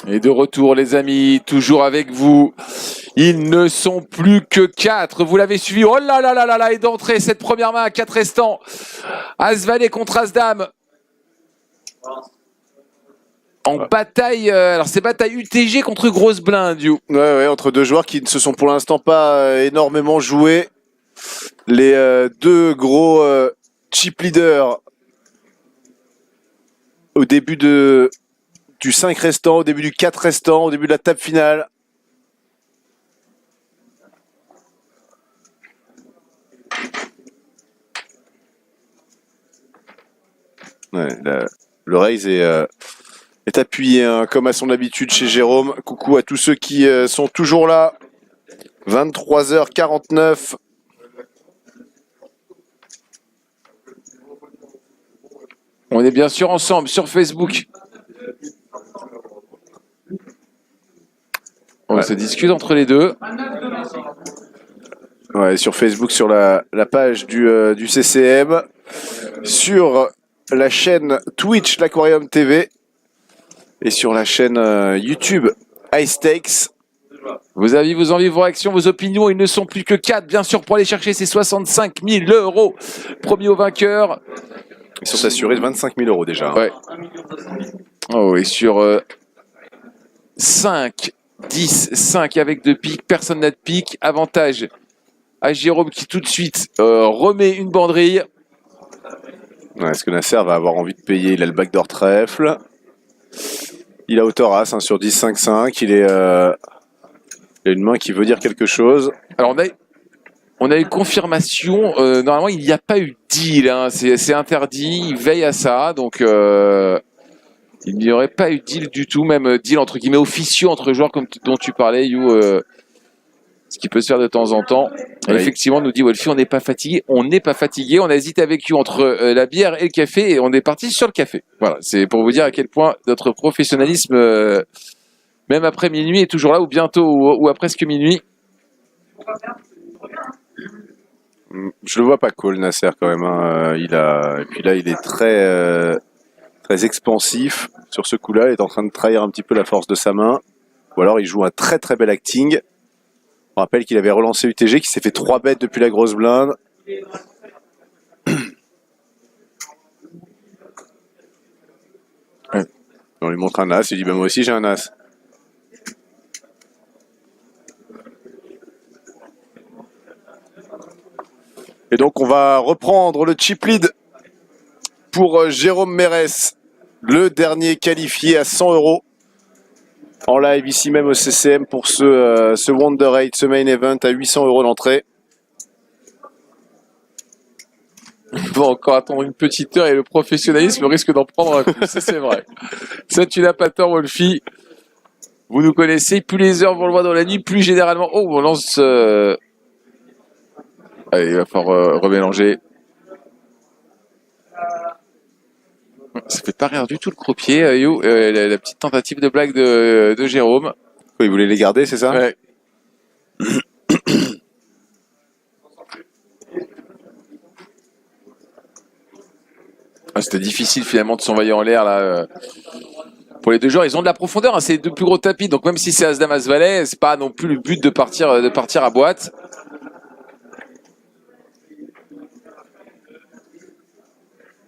Et de retour, les amis, toujours avec vous. Ils ne sont plus que 4. Vous l'avez suivi. Oh là là là là là. Et d'entrée, cette première main à 4 restants. As-Valet contre As-Dame. En bataille, alors c'est bataille UTG contre Grosse Blinde, you. Ouais, entre deux joueurs qui ne se sont pour l'instant pas énormément joués. Les deux gros chip leaders au début du 5 restant, au début du 4 restant, au début de la table finale. Ouais, le raise est appuyé hein, comme à son habitude chez Jérôme. Coucou à tous ceux qui sont toujours là. 23h49. On est bien sûr ensemble sur Facebook. On se discute entre les deux. Ouais, sur Facebook, sur la page du CCM, sur la chaîne Twitch, l'Aquarium TV, et sur la chaîne YouTube, High Stakes. Vos avis, vos envies, vos réactions, vos opinions, ils ne sont plus que 4, bien sûr, pour aller chercher ces 65 000 €. Premier au vainqueur. Ils sont assurés de 25 000 € déjà. Ouais. Oh, et sur 5, 10, 5 avec 2 piques, personne n'a de pique. Avantage à Jérôme qui tout de suite remet une banderille. Ouais, est-ce que Nasser va avoir envie de payer? Il a le backdoor trèfle. Il a Autoras hein, sur 10-5-5. Il a une main qui veut dire quelque chose. Alors on a eu confirmation. Normalement, il n'y a pas eu deal. Hein, c'est interdit. Il veille à ça. Donc, il n'y aurait pas eu deal du tout. Même deal entre guillemets officieux entre joueurs comme dont tu parlais, You. Ce qui peut se faire de temps en temps. Oui. Effectivement, nous dit Wolfie, on n'est pas fatigué. On n'est pas fatigué. On a hésité avec You entre la bière et le café et on est parti sur le café. Voilà, c'est pour vous dire à quel point notre professionnalisme, même après minuit, est toujours là ou bientôt ou à presque minuit. Je le vois pas cool, Nasser, quand même. Hein. Et puis là, il est très, très expansif sur ce coup-là. Il est en train de trahir un petit peu la force de sa main. Ou alors, il joue un très, très bel acting. On rappelle qu'il avait relancé UTG, qui s'est fait 3 bêtes depuis la grosse blinde. Ouais. On lui montre un as. Il dit, bah, moi aussi, j'ai un as. Et donc, on va reprendre le chip lead pour Jérôme Mérès, le dernier qualifié à 100 € en live ici même au CCM pour ce Wonder 8, ce main event à 800 € d'entrée. Il va encore attendre une petite heure et le professionnalisme risque d'en prendre un coup, ça c'est vrai. Ça, tu n'as pas tort, Wolfie. Vous nous connaissez, plus les heures vont le voir dans la nuit, plus généralement... Oh, on lance... Allez, il va falloir remélanger. Ça fait pas rire du tout le croupier, You. La petite tentative de blague de Jérôme. Il voulait les garder, c'est ça? Ouais. C'était difficile finalement de s'envoyer en l'air là. Pour les deux joueurs, ils ont de la profondeur, hein, c'est les deux plus gros tapis, donc même si c'est As-Dame As-Valet, c'est pas non plus le but de partir à boîte.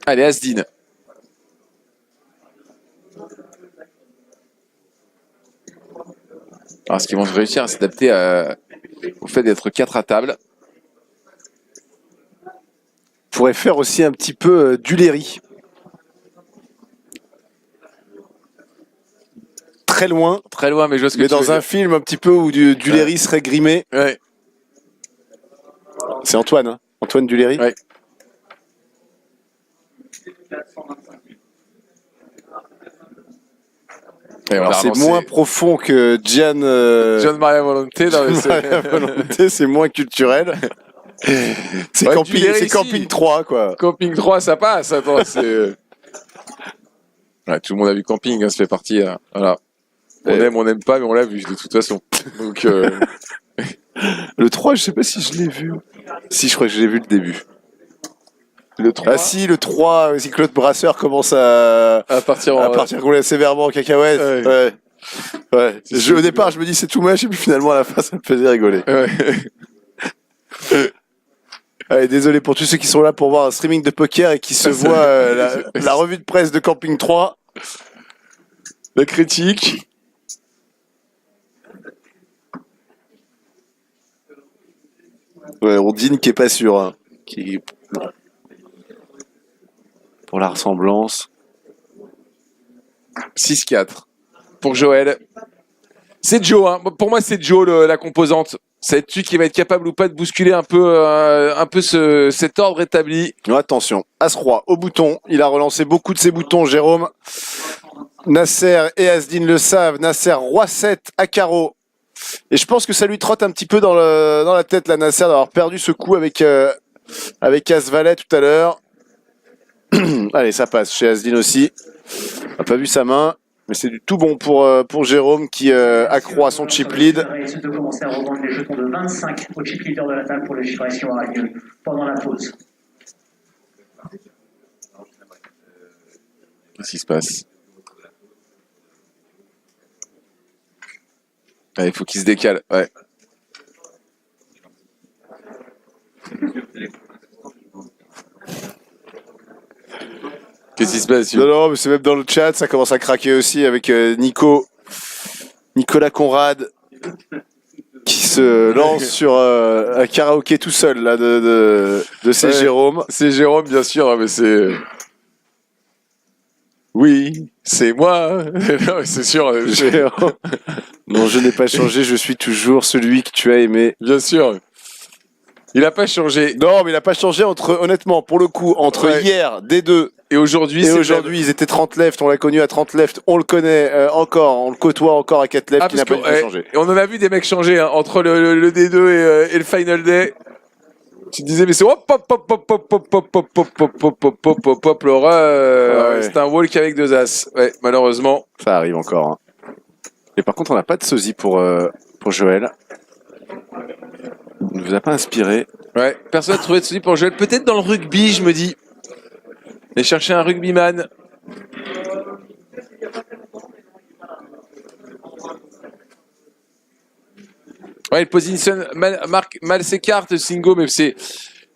Allez, As-Dine. Alors, ce qu'ils vont réussir à s'adapter au fait d'être 4 à table. Pourrait faire aussi un petit peu d'Uléry. Très loin, mais je vois ce que mais tu veux dans un dire. film un petit peu où Duléry serait grimé. Ouais. C'est Antoine, hein, Antoine Duléry. Ouais. Alors c'est moins profond que Gian Maria Volonté. C'est moins culturel. C'est ouais, camping 3, quoi. Camping 3, ça passe. Attends, ouais, tout le monde a vu Camping, hein, ça fait partie. Hein. Voilà. On n'aime pas, mais on l'a vu de toute façon. Donc, le 3, je sais pas si je l'ai vu. Si, je crois que je l'ai vu le début. Le 3. Ah si, le 3, si Claude Brasseur commence à partir sévèrement en cacahuète. Ouais. Ouais. Au départ, je me dis c'est too much, et puis finalement, à la fin, ça me faisait rigoler. Ouais. Allez, désolé pour tous ceux qui sont là pour voir un streaming de poker et qui se voient la revue de presse de Camping 3. La critique. Ouais, Ondine qui est pas sûr. Hein. Pour la ressemblance. 6-4. Pour Joël. C'est Joe, hein. Pour moi, c'est Joe la composante. C'est lui qui va être capable ou pas de bousculer un peu cet ordre établi. Non, attention, As-Roi au bouton. Il a relancé beaucoup de ses boutons, Jérôme. Nasser et Asdine le savent. Nasser, Roi 7 à carreau. Et je pense que ça lui trotte un petit peu dans la tête, la Nasser, d'avoir perdu ce coup avec As-Valet tout à l'heure. Allez, ça passe chez Asdine aussi. On n'a pas vu sa main. Mais c'est du tout bon pour Jérôme qui accroît son chip lead. De commencer à revendre les jetons de 25 au chip leader de la table pour le chiffrage qui aura lieu pendant la pause. Qu'est-ce qui se passe? Il faut qu'il se décale. Ouais. Qu'est-ce qui se passe? Non, mais c'est même dans le chat, ça commence à craquer aussi avec Nicolas Conrad qui se lance sur un karaoké tout seul là de c'est Jérôme. C'est Jérôme, bien sûr, mais c'est. Oui, c'est moi. Non, c'est sûr. Jérôme. Non, je n'ai pas changé, je suis toujours celui que tu as aimé. Bien sûr. Il n'a pas changé. Non, mais il n'a pas changé honnêtement, pour le coup, entre hier, D2 et aujourd'hui, ils étaient 30 left, on l'a connu à 30 left, on le connaît encore, on le côtoie encore à 4 left, qui n'a pas du tout changé. Et on en a vu des mecs changer, hein, entre le D2 et le Final Day. Tu te disais, mais c'est hop, hop, hop, hop, hop, hop, hop, hop, hop, hop, hop, hop, hop, hop, Laura, c'est un walk avec 2 as. Ouais, malheureusement. Ça arrive encore. Hein. Et par contre, on n'a pas de sosie pour Joël. Il ne vous a pas inspiré. Ouais, personne n'a trouvé de sosie pour Joël. Peut-être dans le rugby, je me dis. Et chercher un rugbyman. Ouais, il positionne mal ses cartes, Singo, mais c'est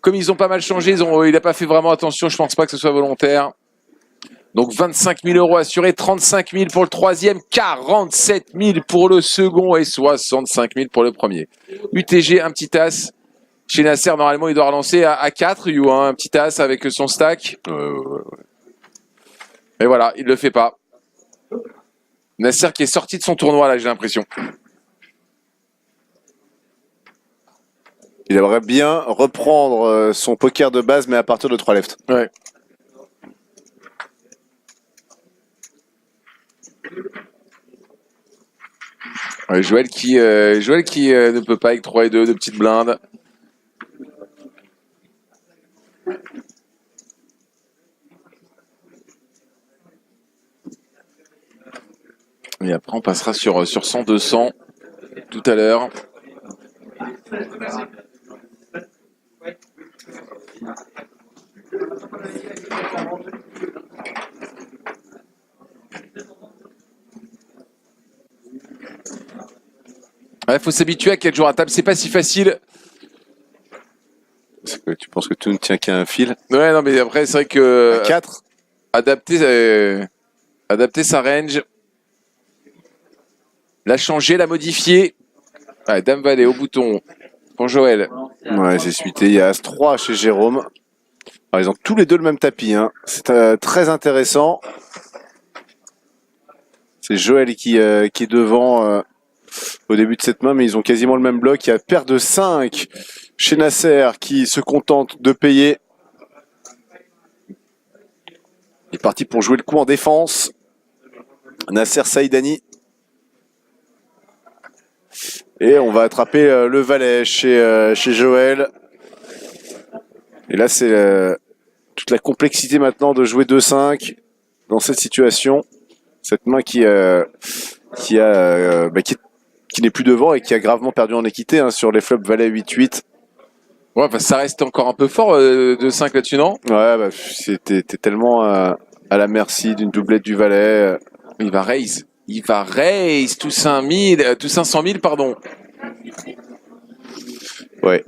comme ils ont pas mal changé, il n'a pas fait vraiment attention. Je pense pas que ce soit volontaire. Donc 25 000 euros assurés, 35 000 pour le troisième, 47 000 pour le second et 65 000 pour le premier. UTG, un petit as. Chez Nasser, normalement, il doit relancer à 4, You, hein, un petit as avec son stack. Et voilà, il le fait pas. Nasser qui est sorti de son tournoi, là, j'ai l'impression. Il aimerait bien reprendre son poker de base, mais à partir de 3 left. Ouais. Ouais, Joël qui ne peut pas avec 3 et 2 de petites blindes. Et après, on passera sur 100-200 tout à l'heure. Il faut s'habituer à 4 jours à table, c'est pas si facile. Parce que tu penses que tout ne tient qu'à un fil. Ouais, non, mais après, c'est vrai que. À 4 adapter sa range. La changer, la modifier. Ouais, Dame Valet au bouton pour Joël. Ouais, c'est suité. Il y a As-3 chez Jérôme. Alors, ils ont tous les deux le même tapis. Hein. C'est très intéressant. C'est Joël qui est devant au début de cette main, mais ils ont quasiment le même bloc. Il y a paire de 5 chez Nasser qui se contente de payer. Il est parti pour jouer le coup en défense. Nasser Saïdani. Et on va attraper le valet chez Joël. Et là, c'est toute la complexité maintenant de jouer 2-5 dans cette situation. Cette main qui n'est plus devant et qui a gravement perdu en équité hein, sur les flops valet 8-8. Ouais, bah, ça reste encore un peu fort de 5 là-dessus, non? Ouais, bah, t'es tellement à la merci d'une doublette du valet. Il va raise. Il va raise tout 500 000, pardon. Ouais.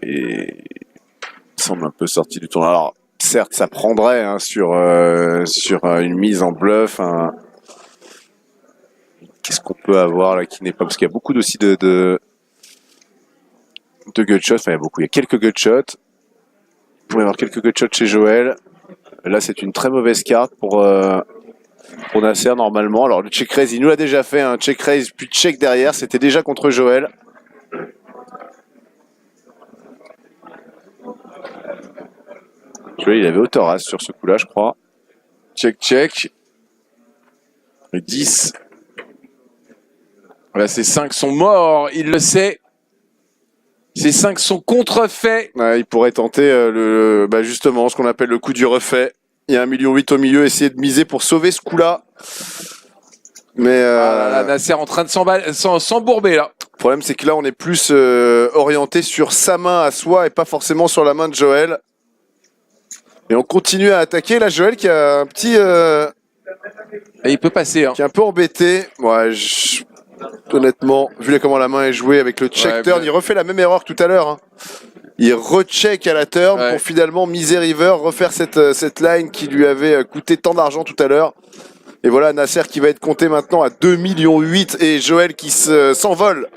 Et il semble un peu sorti du tournoi. Alors, certes, ça prendrait hein, sur une mise en bluff. Qu'est-ce qu'on peut avoir là qui n'est pas... Parce qu'il y a beaucoup aussi de gutshots. Enfin, il y a quelques gutshots. Il pourrait y avoir quelques gutshots chez Joël. Là, c'est une très mauvaise carte pour Nasser, normalement. Alors, le check raise, il nous l'a déjà fait. Un check raise, puis check derrière. C'était déjà contre Joël. Joël, il avait hauteur as sur ce coup-là, je crois. Check. Le 10. Là, ces 5 sont morts, il le sait. Ces 5 sont contrefaits. Ouais, il pourrait tenter justement ce qu'on appelle le coup du refait. Il y a 1,8 million au milieu, essayer de miser pour sauver ce coup-là. Mais Nasser en train de s'embourber là. le problème, c'est que là, on est plus orienté sur sa main à soi et pas forcément sur la main de Joël. Et on continue à attaquer. Là, Joël qui a un petit... Et il peut passer. Hein. qui est un peu embêté. Ouais, honnêtement, vu comment la main est jouée avec le check turn, il refait la même erreur que tout à l'heure. Hein. Il recheck à la turn pour finalement miser river, refaire cette line qui lui avait coûté tant d'argent tout à l'heure. Et voilà Nasser qui va être compté maintenant à 2,8 millions et Joël qui s'envole.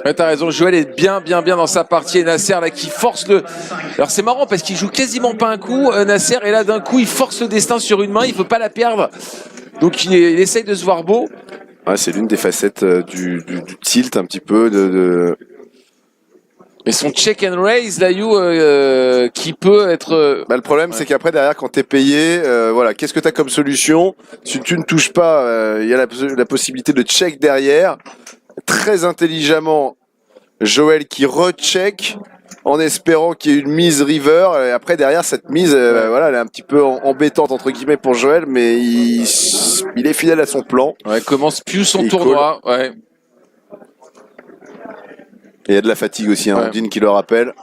Ouais, t'as raison, Joël est bien dans sa partie et Nasser là qui force le... Alors c'est marrant parce qu'il joue quasiment pas un coup, Nasser, et là d'un coup il force le destin sur une main, il veut pas la perdre. Donc il essaye de se voir beau. Ouais, c'est l'une des facettes du tilt un petit peu Mais son check and raise, là, qui peut être... le problème, c'est qu'après, derrière, quand t'es payé, voilà, qu'est-ce que t'as comme solution? Si tu ne touches pas, il y a la possibilité de check derrière. Très intelligemment, Joël qui recheck en espérant qu'il y ait une mise river. Et après, derrière, cette mise, voilà, elle est un petit peu embêtante, entre guillemets, pour Joël, mais il est fidèle à son plan. Ouais, commence plus son tournoi. Ouais. Et il y a de la fatigue aussi, hein, Ondine qui le rappelle.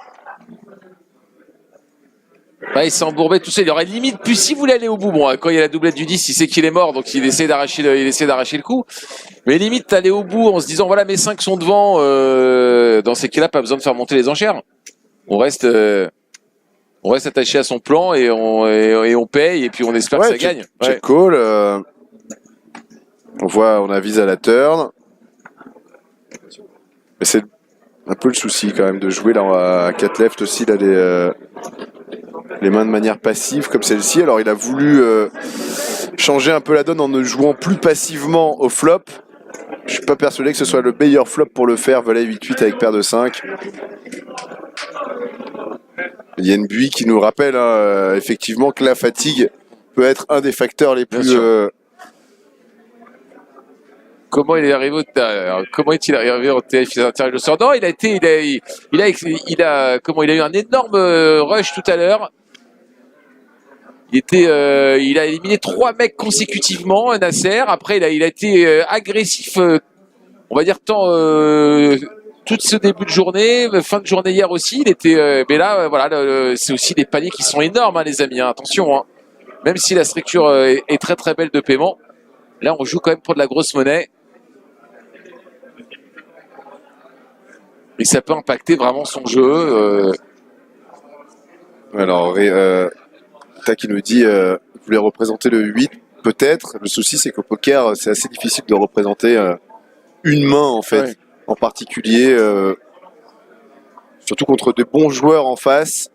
Ouais, il s'est embourbé tout ça. Il aurait limite pu, si vous voulez aller au bout. Bon, quand il y a la doublette du 10, il sait qu'il est mort, donc il essaie d'arracher le coup. Mais limite, aller au bout en se disant, voilà, mes 5 sont devant, dans ces cas-là, pas besoin de faire monter les enchères. On reste attaché à son plan et on paye et puis on espère que ça gagne. Check call. On avise à la turn. Mais c'est un peu le souci quand même de jouer là à 4 left aussi là les mains de manière passive comme celle-ci. Alors il a voulu changer un peu la donne en ne jouant plus passivement au flop. Je suis pas persuadé que ce soit le meilleur flop pour le faire. Valet 8-8 avec paire de 5. Il y a une buie qui nous rappelle effectivement que la fatigue peut être un des facteurs les plus... Comment il est arrivé au TF intérieur de sort? Non, il a eu un énorme rush tout à l'heure. Il a éliminé 3 mecs consécutivement, Nasser. Après, il a été agressif, on va dire tout ce début de journée, fin de journée hier aussi. Mais là, voilà, c'est aussi des paliers qui sont énormes, hein, les amis. Hein, attention, hein. Même si la structure est très très belle de paiement, là, on joue quand même pour de la grosse monnaie. Et ça peut impacter vraiment son jeu. Alors, qui nous dit vous voulez représenter le 8, peut-être. Le souci, c'est qu'au poker, c'est assez difficile de représenter une main, en fait, en particulier. Surtout contre de bons joueurs en face,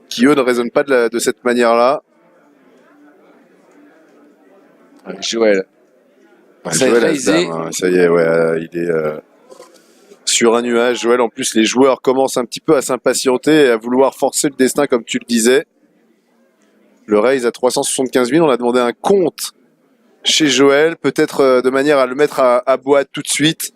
qui, eux, ne raisonnent pas de cette manière-là. Joël. Joël ça y est, ouais, il est... sur un nuage, Joël, en plus les joueurs commencent un petit peu à s'impatienter et à vouloir forcer le destin comme tu le disais. Le raise à 375 000, on a demandé un compte chez Joël, peut-être de manière à le mettre à boîte tout de suite.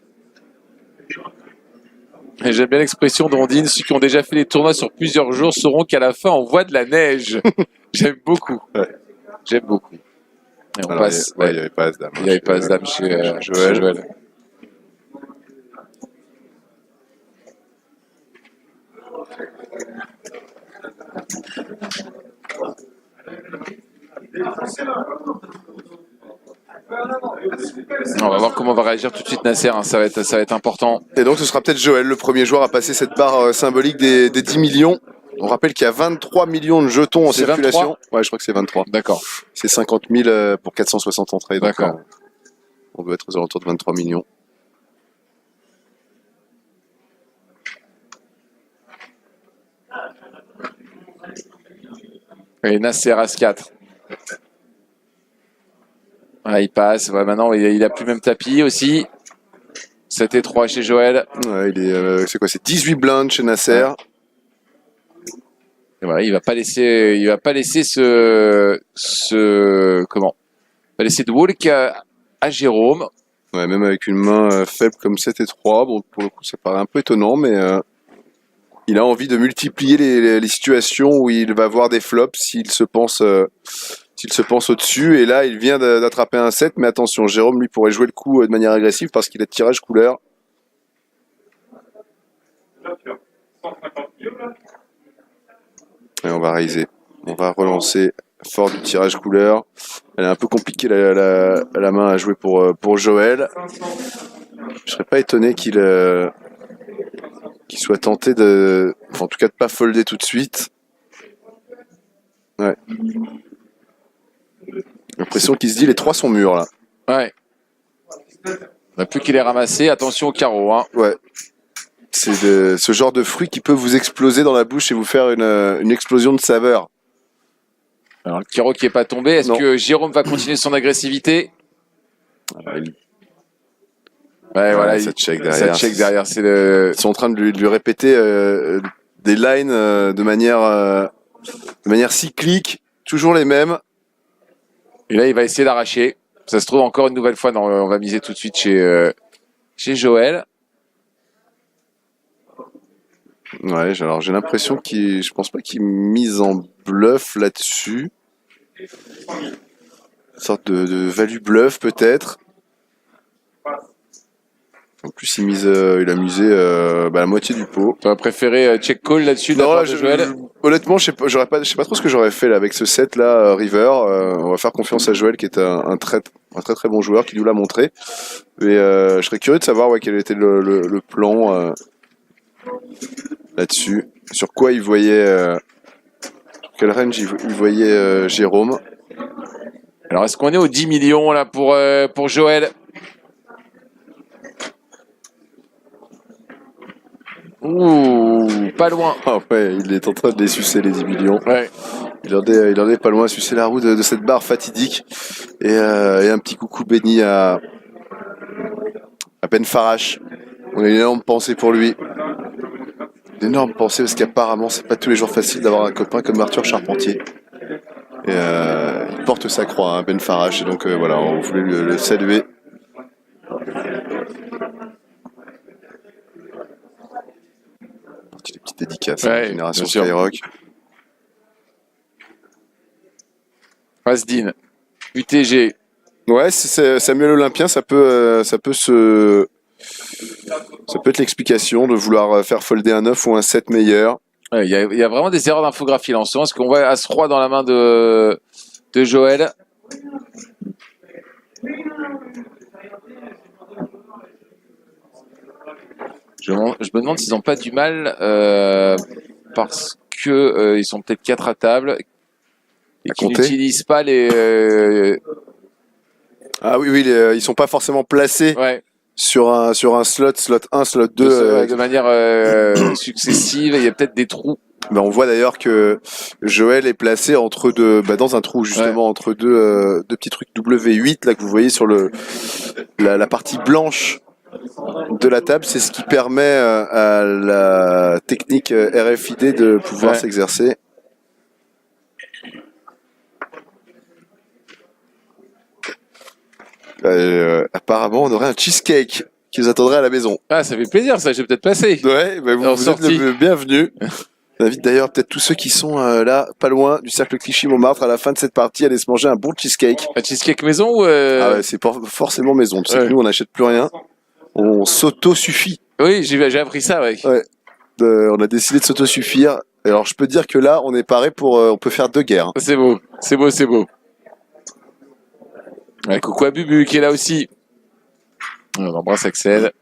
Et j'aime bien l'expression d'Ondine, ceux qui ont déjà fait les tournois sur plusieurs jours sauront qu'à la fin on voit de la neige. J'aime beaucoup. Ouais. J'aime beaucoup. Et on passe. Il n'y avait pas As-Dame. Il n'y avait pas As-Dame chez Joël. On va voir comment va réagir tout de suite Nasser, hein. Ça va être important. Et donc ce sera peut-être Joël, le premier joueur à passer cette barre symbolique des 10 millions. On rappelle qu'il y a 23 millions de jetons en C'est circulation. 23? Ouais, je crois que c'est 23. D'accord. C'est 50 000 pour 460 entrées. Donc, D'accord. on doit être aux alentours de 23 millions. Et Nasser As-4. Voilà, il passe. Ouais, maintenant, il a plus le même tapis aussi. 7 et 3 chez Joël. Ouais, c'est quoi? C'est 18 blindes chez Nasser. Ouais. Et voilà, il va pas laisser comment? Il va laisser de walk à Jérôme. Ouais, même avec une main faible comme 7 et 3. Bon, pour le coup, ça paraît un peu étonnant, mais il a envie de multiplier les situations où il va avoir des flops s'il se pense au-dessus. Et là, il vient d'attraper un 7, mais attention, Jérôme, lui, pourrait jouer le coup de manière agressive parce qu'il a de tirage couleur. Et on va raiser. On va relancer fort du tirage couleur. Elle est un peu compliquée la main à jouer pour Joël. Je serais pas étonné qu'il soit tenté en tout cas de pas folder tout de suite. Ouais. J'ai l'impression qu'il se dit les 3 sont mûrs là. Ouais. On n'a plus qu'il les ramasser. Attention au carreau, hein. Ouais. C'est ce genre de fruit qui peut vous exploser dans la bouche et vous faire une explosion de saveur. Alors, le carreau qui est pas tombé. Est-ce Non. que Jérôme va continuer son agressivité? Ouais, voilà. Ça check Ça derrière. check derrière. C'est le. Ils sont en train de lui répéter des lines de manière cyclique, toujours les mêmes. Et là, il va essayer d'arracher. Ça se trouve encore une nouvelle fois. Non, on va miser tout de suite chez Joël. Ouais, alors j'ai l'impression je pense pas qu'il mise en bluff là-dessus. Une sorte de value bluff peut-être. En plus, il a misé la moitié du pot. Tu aurais préféré check call là-dessus de la part de Joël? Honnêtement, je sais pas trop ce que j'aurais fait là, avec ce set là, River. On va faire confiance à Joël qui est un très très bon joueur qui nous l'a montré. Mais je serais curieux de savoir quel était le plan là-dessus. Sur quoi il voyait, quel range il voyait Jérôme. Alors, est-ce qu'on est aux 10 millions là pour Joël? Ouh, pas loin. Ah ouais, il est en train de les sucer les 10 millions. Ouais. Il en est pas loin à sucer la roue de cette barre fatidique. Et un petit coucou béni à Ben Farache. On a une énorme pensée pour lui. Une énorme pensée parce qu'apparemment c'est pas tous les jours facile d'avoir un copain comme Arthur Charpentier. Et il porte sa croix, hein, Ben Farache. Et donc voilà, on voulait le saluer. Des petites dédicaces, Ouais, Génération bien sûr. Skyrock. Fasdin, UTG. Ouais, c'est Samuel Olympien, ça peut être l'explication de vouloir faire folder un 9 ou un 7 meilleur. Il y a vraiment des erreurs d'infographie là en ce moment. Est-ce qu'on voit As-Roi dans la main de Joël? Je me demande s'ils n'ont pas du mal parce que ils sont peut-être 4 à table et À qu'ils compter. n'utilisent pas les. Ah oui, ils sont pas forcément placés Ouais. sur un slot 1, slot 2. De manière successive. Il y a peut-être des trous. Ben, on voit d'ailleurs que Joël est placé entre dans un trou justement, entre deux petits trucs W8 là que vous voyez sur la partie blanche de la table. C'est ce qui permet à la technique RFID de pouvoir s'exercer. Apparemment, on aurait un cheesecake qui nous attendrait à la maison. Ah, ça fait plaisir, ça. J'ai peut-être passé. Ouais, ben vous êtes le bienvenu. J'invite d'ailleurs peut-être tous ceux qui sont là, pas loin du cercle Clichy-Montmartre, à la fin de cette partie, à aller se manger un bon cheesecake. Un cheesecake maison ou Ah ouais, c'est forcément maison. Tu sais que nous, on n'achète plus rien. On s'auto-suffit. Oui, j'ai appris ça, ouais. Ouais. On a décidé de s'autosuffire. Alors je peux dire que là, on est paré pour, on peut faire 2 guerres. C'est beau, c'est beau, c'est beau. Ouais, coucou à Bubu qui est là aussi. On embrasse Axel.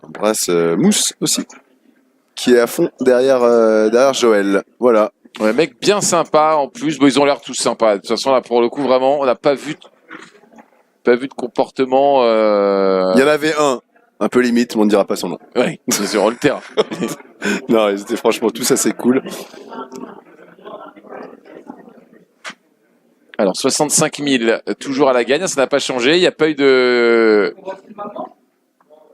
On embrasse Mousse aussi, qui est à fond derrière Joël. Voilà. Ouais, mec bien sympa en plus. Bon, ils ont l'air tous sympas. De toute façon, là, pour le coup, vraiment, on n'a pas vu de comportement. Il y en avait un peu limite, mais on ne dira pas son nom. Ouais, bien sûr, on le terrain. Non, ils étaient franchement tous assez cool. Alors, 65 000, toujours à la gagne. Ça n'a pas changé. Il n'y a pas eu de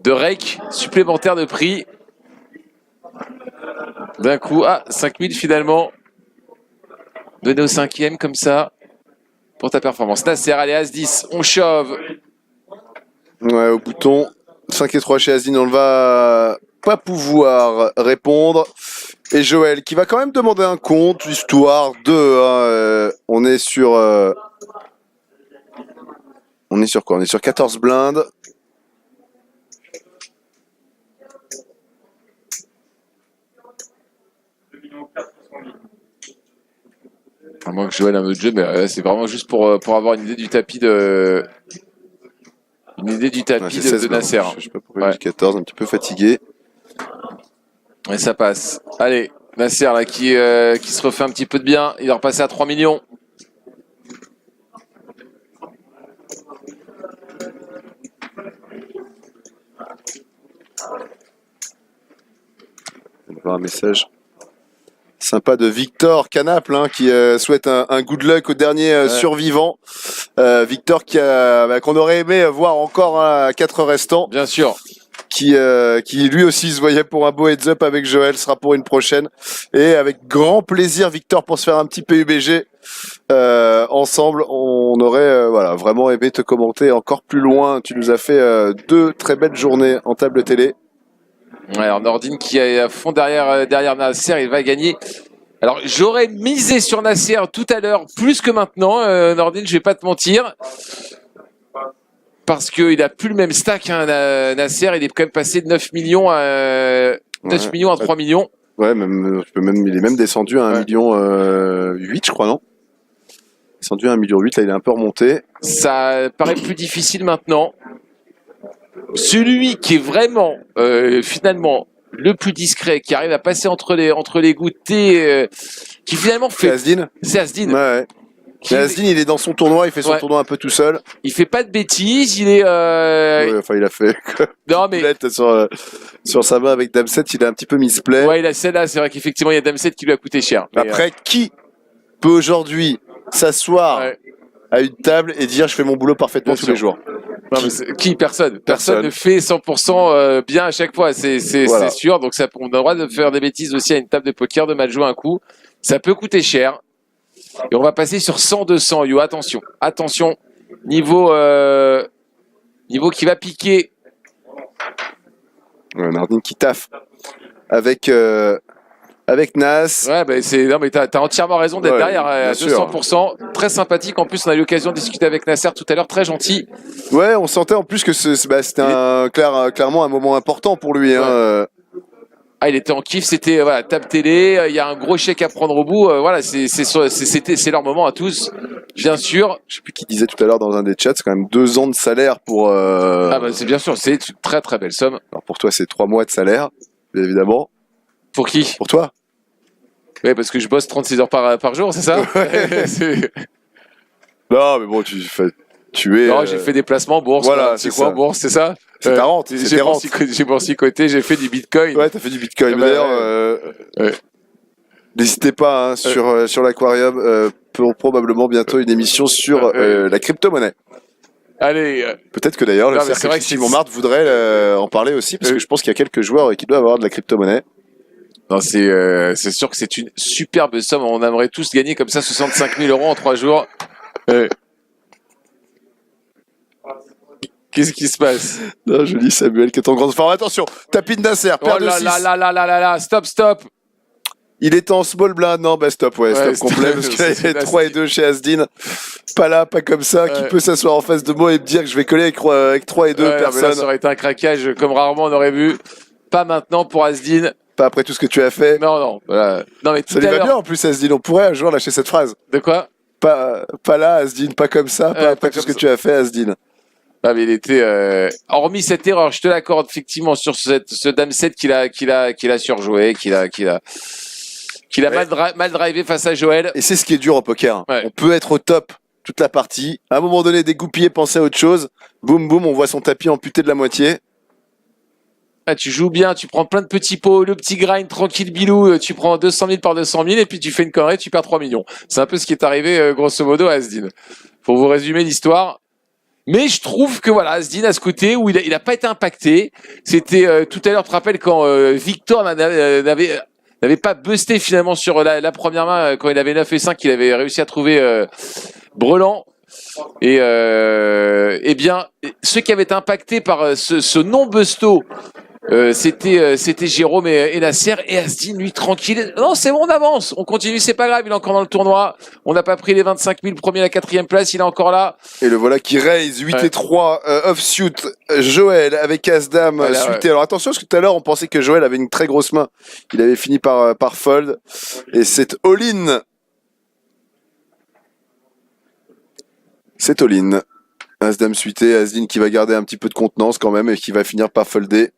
rake supplémentaire de prix. D'un coup, 5 000 finalement. Donné au 5e comme ça. Pour ta performance. Nasser, allez, As-10. On chauve. Ouais, au bouton. 5 et 3 chez Asdin, on ne va pas pouvoir répondre. Et Joël, qui va quand même demander un compte, histoire de... on est sur... on est sur quoi? On est sur 14 blindes. À moins que Joël ait un autre jeu, mais c'est vraiment juste pour avoir une idée du tapis de... Une idée du tapis Ouais, 16 de Nasser. Je sais pas pourquoi j'ai dit 14, un petit peu fatigué. Et ça passe. Allez, Nasser là qui se refait un petit peu de bien. Il va repasser à 3 millions. On va voir un message sympa de Victor Canaples qui souhaite un good luck au dernier survivant. Victor qu'on aurait aimé voir encore à 4 restants. Bien sûr. Qui lui aussi se voyait pour un beau heads up avec Joël, sera pour une prochaine. Et avec grand plaisir, Victor, pour se faire un petit PUBG ensemble. On aurait vraiment aimé te commenter encore plus loin. Tu nous as fait 2 très belles journées en table télé. Ouais, alors Nordine qui est à fond derrière Nasser, il va gagner. Alors j'aurais misé sur Nasser tout à l'heure plus que maintenant, Nordine, je vais pas te mentir. Parce qu'il a plus le même stack, hein, Nasser, il est quand même passé de 9 millions à 3 millions. Ouais, il est même descendu à 1 million 8, je crois, non? Descendu à 1 million 8, là il est un peu remonté. Ça paraît plus difficile maintenant. Celui qui est vraiment finalement le plus discret, qui arrive à passer entre les gouttes, qui finalement fait... C'est As-Din. Ouais. As-Din, il est dans son tournoi, il fait son tournoi un peu tout seul. Il fait pas de bêtises, il est... il a fait... Non, mais... sur sa main avec Dame 7, il a un petit peu misplay. Ouais, il a celle-là, c'est vrai qu'effectivement, il y a Dame 7 qui lui a coûté cher. Après, qui peut aujourd'hui s'asseoir à une table et dire je fais mon boulot parfaitement tous les jours? Non, mais personne ne fait 100% bien à chaque fois, c'est sûr. Donc on a le droit de faire des bêtises aussi à une table de poker, de mal jouer un coup. Ça peut coûter cher. Et on va passer sur 100-200. Yo, attention. Niveau qui va piquer. Nordine qui taffe avec Nas. Ouais, mais t'as entièrement raison d'être derrière à 200%. Très sympathique. En plus, on a eu l'occasion de discuter avec Nasser tout à l'heure. Très gentil. Ouais, on sentait en plus que c'était clairement un moment important pour lui. Hein. Il était en kiff. C'était table télé. Il y a un gros chèque à prendre au bout. C'est leur moment à tous, bien sûr. Je sais plus qui disait tout à l'heure dans un des chats, c'est quand même 2 ans de salaire pour. C'est bien sûr. C'est une très très belle somme. Alors pour toi, c'est 3 mois de salaire, bien évidemment. Pour qui? Pour toi. Ouais, parce que je bosse 36 heures par jour, c'est ça? Non, mais bon, tu es. Non, j'ai fait des placements en bourse. Voilà, c'est quoi en bourse, c'est ça? C'est ta rente. J'ai boursicoté, j'ai fait du bitcoin. Ouais, t'as fait du bitcoin. D'ailleurs, n'hésitez pas sur l'aquarium, probablement bientôt une émission sur la crypto-monnaie. Allez. Peut-être que d'ailleurs le cercle Simon Marthe voudrait en parler aussi, parce que je pense qu'il y a quelques joueurs qui doivent avoir de la crypto-monnaie. Non, c'est sûr que c'est une superbe somme. On aimerait tous gagner comme ça 65 000 € en 3 jours. Qu'est-ce qui se passe? Non, je lis Samuel qui est en grande forme. Attention, tapis de Nasser, paire de 6. Stop. Il était en small blind, non, bah stop, Ouais, stop stop. complet, parce qu'il y C'est avait 3 et 2 chez Asdin. Pas là, pas comme ça, qui Ouais. peut s'asseoir en face de moi et me dire que je vais coller avec 3 et 2 Ouais, mais là, personnes. ça aurait été un craquage comme rarement on aurait vu. Pas maintenant pour Asdin. Pas après tout ce que tu as fait. Non, non. Voilà. Non, mais tout Ça lui à va l'heure. bien en plus, Asdin. On pourrait un jour lâcher cette phrase. De quoi? Pas là, Asdin, pas comme ça, pas Ouais, après pas tout ce comme que tu as fait, Asdin. Ah, mais il était, hormis cette erreur, je te l'accorde effectivement sur ce Dame 7 qu'il a surjoué, qu'il a Ouais. mal drivé face à Joël. Et c'est ce qui est dur au poker. Ouais. On peut être au top toute la partie. À un moment donné, dégoupiller, penser à autre chose. Boum, boum, on voit son tapis amputé de la moitié. Ah, tu joues bien, tu prends plein de petits pots, le petit grind tranquille bilou, tu prends 200 000 par 200 000 et puis tu fais une connerie, tu perds 3 millions. C'est un peu ce qui est arrivé grosso modo à Asdin. Pour vous résumer l'histoire. Mais je trouve que voilà, Asdin a ce côté où il a pas été impacté. C'était tout à l'heure, tu te rappelles quand Victor n'avait pas busté finalement sur la première main quand il avait 9 et 5, il avait réussi à trouver Brelan. Et eh bien, ceux qui avaient été impactés par ce non-busto, c'était Jérôme et Nasser, et Asdin, lui, tranquille. Non, c'est bon, on avance, on continue, c'est pas grave, il est encore dans le tournoi. On n'a pas pris les 25 000, premier à la 4e place, il est encore là. Et le voilà qui raise 8 Ouais. et 3 offsuit Joël avec As-Dame Voilà, suité. Alors attention parce que tout à l'heure on pensait que Joël avait une très grosse main. Il avait fini par fold et c'est all-in. C'est all-in. As-Dame suité, Asdin qui va garder un petit peu de contenance quand même et qui va finir par folder.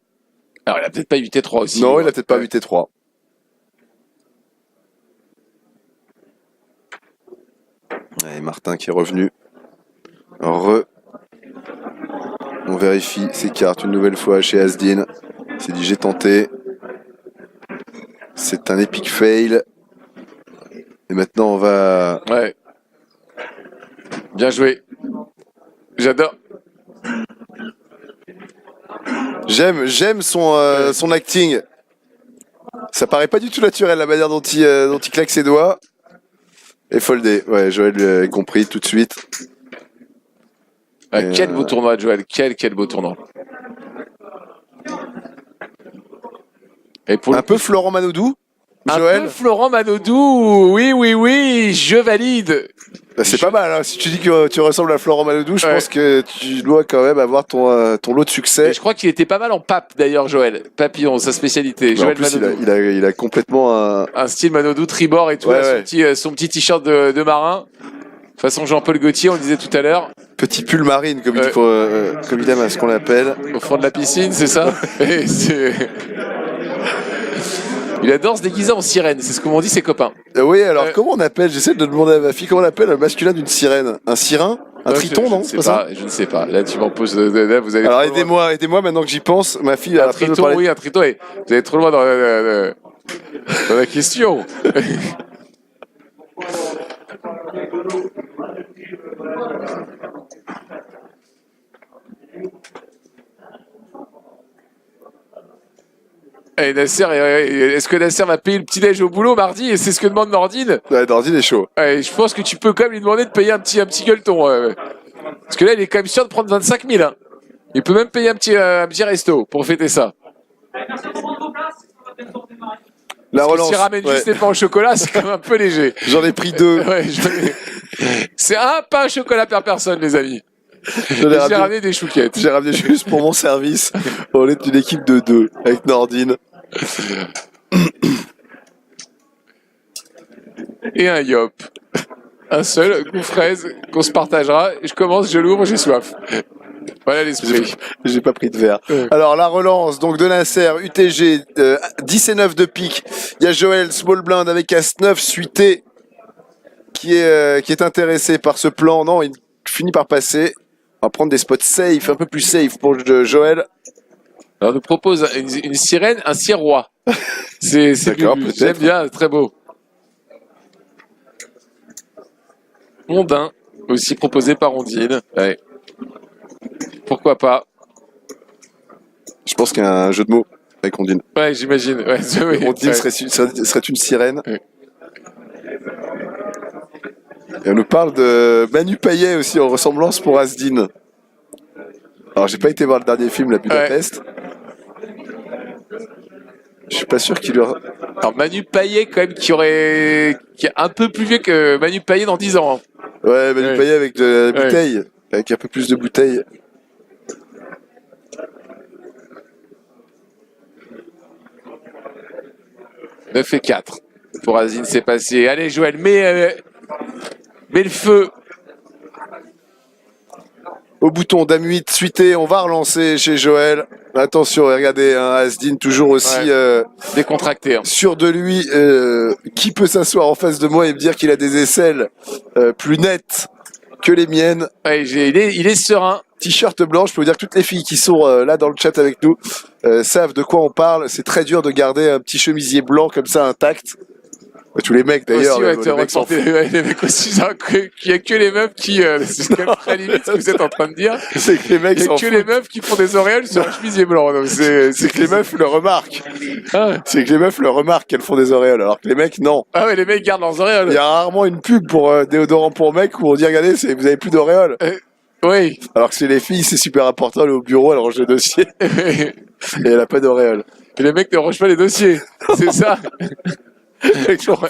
Alors, il a peut-être pas 8 et 3 aussi. Non, il a peut-être pas 8 et 3. Et Martin qui est revenu. On vérifie ses cartes une nouvelle fois chez Asdin. C'est dit j'ai tenté. C'est un epic fail. Et maintenant on va... Ouais. Bien joué. J'adore. J'aime son acting. Ça paraît pas du tout naturel la manière dont il claque ses doigts. Et foldé. Ouais, Joël a compris tout de suite. Ah, Et quel beau tournoi, Joël. Quel beau tournoi. Et pour Un peu Florent Manodou, Joël. Un peu Florent Manodou. Oui, je valide. Bah, c'est pas mal, hein. Si tu dis que tu ressembles à Florent Manodou, je Ouais. pense que tu dois quand même avoir ton lot de succès. Et je crois qu'il était pas mal en pape d'ailleurs, Joël. Papillon, sa spécialité. Mais en Joël plus, Manodou. il a complètement Un style Manodou tribord et tout. Ouais, là, ouais. Son petit t-shirt de marin. Façon Jean-Paul Gaultier, on le disait tout à l'heure. petit pull marine, comme Ouais. comme il aime à ce qu'on l'appelle. Au fond de la piscine, c'est ça. Et il adore se déguiser en sirène. C'est ce que m'ont dit ses copains. Oui, alors Ouais. comment on appelle, j'essaie de demander à ma fille, comment on appelle le masculin d'une sirène? Un sirin? Un triton, non? Je C'est ne pas sais ça? pas. Je ne sais pas. Là, tu m'en poses. Là, vous allez. Alors trop loin. aidez-moi maintenant que j'y pense. Ma fille Un a après me triton, parler. oui, un triton. Et vous allez trop loin dans la question. Et Nasser, est-ce que Nasser va payer le petit-déj au boulot mardi? Et c'est ce que demande Nordine. Ouais, Nordine est chaud. Ouais, je pense que tu peux quand même lui demander de payer un petit gueuleton. Parce que là, il est quand même sûr de prendre 25 000. Hein. Il peut même payer un petit resto pour fêter ça. La Parce que relance. s'il ramène Ouais. juste des pains au chocolat, c'est quand même un peu léger. J'en ai pris 2. Ouais, c'est un pain au chocolat par personne, les amis. J'en ai J'ai ramené- ramené des chouquettes. J'ai ramené juste pour mon service. On est une équipe de 2 avec Nordine. Et un yop. Un seul, goût fraise, qu'on se partagera. Je commence, je l'ouvre, j'ai soif. Voilà l'esprit. J'ai pas pris de verre. Ouais. Alors la relance donc de Nasser, UTG, 10 et 9 de pique. Il y a Joël small blind avec As-9 suité qui est intéressé par ce plan. Non, il finit par passer. On va prendre des spots safe, un peu plus safe pour Joël. Alors, on nous propose une sirène, un sirois. C'est D'accord, Bubu. peut-être. J'aime bien, très beau. Mondain, aussi proposé par Ondine. Ouais. Pourquoi pas? Je pense qu'il y a un jeu de mots avec Ondine. Ouais, j'imagine. Ouais, oui. Ondine Ouais. serait une sirène. Oui. Et on nous parle de Manu Payet aussi en ressemblance pour Asdin. Alors j'ai pas été voir le dernier film, La Budapest. Je suis pas sûr qu'il lui... Alors Manu Payet quand même qui est un peu plus vieux que Manu Payet dans 10 ans. Hein. Ouais, Manu Ouais. Payet avec de la Ouais. bouteille, avec un peu plus de bouteille. « 9 et 4. Pour Asdin, c'est passé. Allez, Joël, mets le feu. Au bouton dame 8, suité, on va relancer chez Joël. Attention, regardez, hein, Asdin toujours aussi Ouais. Décontracté. Hein. sûr de lui. Qui peut s'asseoir en face de moi et me dire qu'il a des aisselles plus nettes que les miennes? Ouais, il est serein. T-shirt blanc, je peux vous dire que toutes les filles qui sont là dans le chat avec nous savent de quoi on parle. C'est très dur de garder un petit chemisier blanc comme ça intact. Tous les mecs d'ailleurs, Aussi, ouais, les mecs s'en foutent. les mecs aussi, qu'il n'y a que les meufs qui... c'est quand même très limite ce que vous êtes en train de dire. C'est que les mecs Il n'y a s'en que foutent. les meufs qui font des auréoles sur un chemisier blanc. Donc C'est que les meufs le remarquent. Ah, C'est que les meufs le remarquent qu'elles font des auréoles, alors que les mecs non. ah ouais, les mecs gardent leurs Il auréoles. y a rarement une pub pour déodorant pour mecs où on dit regardez, vous avez plus d'auréoles. Oui. Alors que chez les filles, c'est super important, elle est au bureau, elle range le dossier et elle a pas d'auréole. Et les mecs ne rangent pas les dossiers. C'est ça. Je crois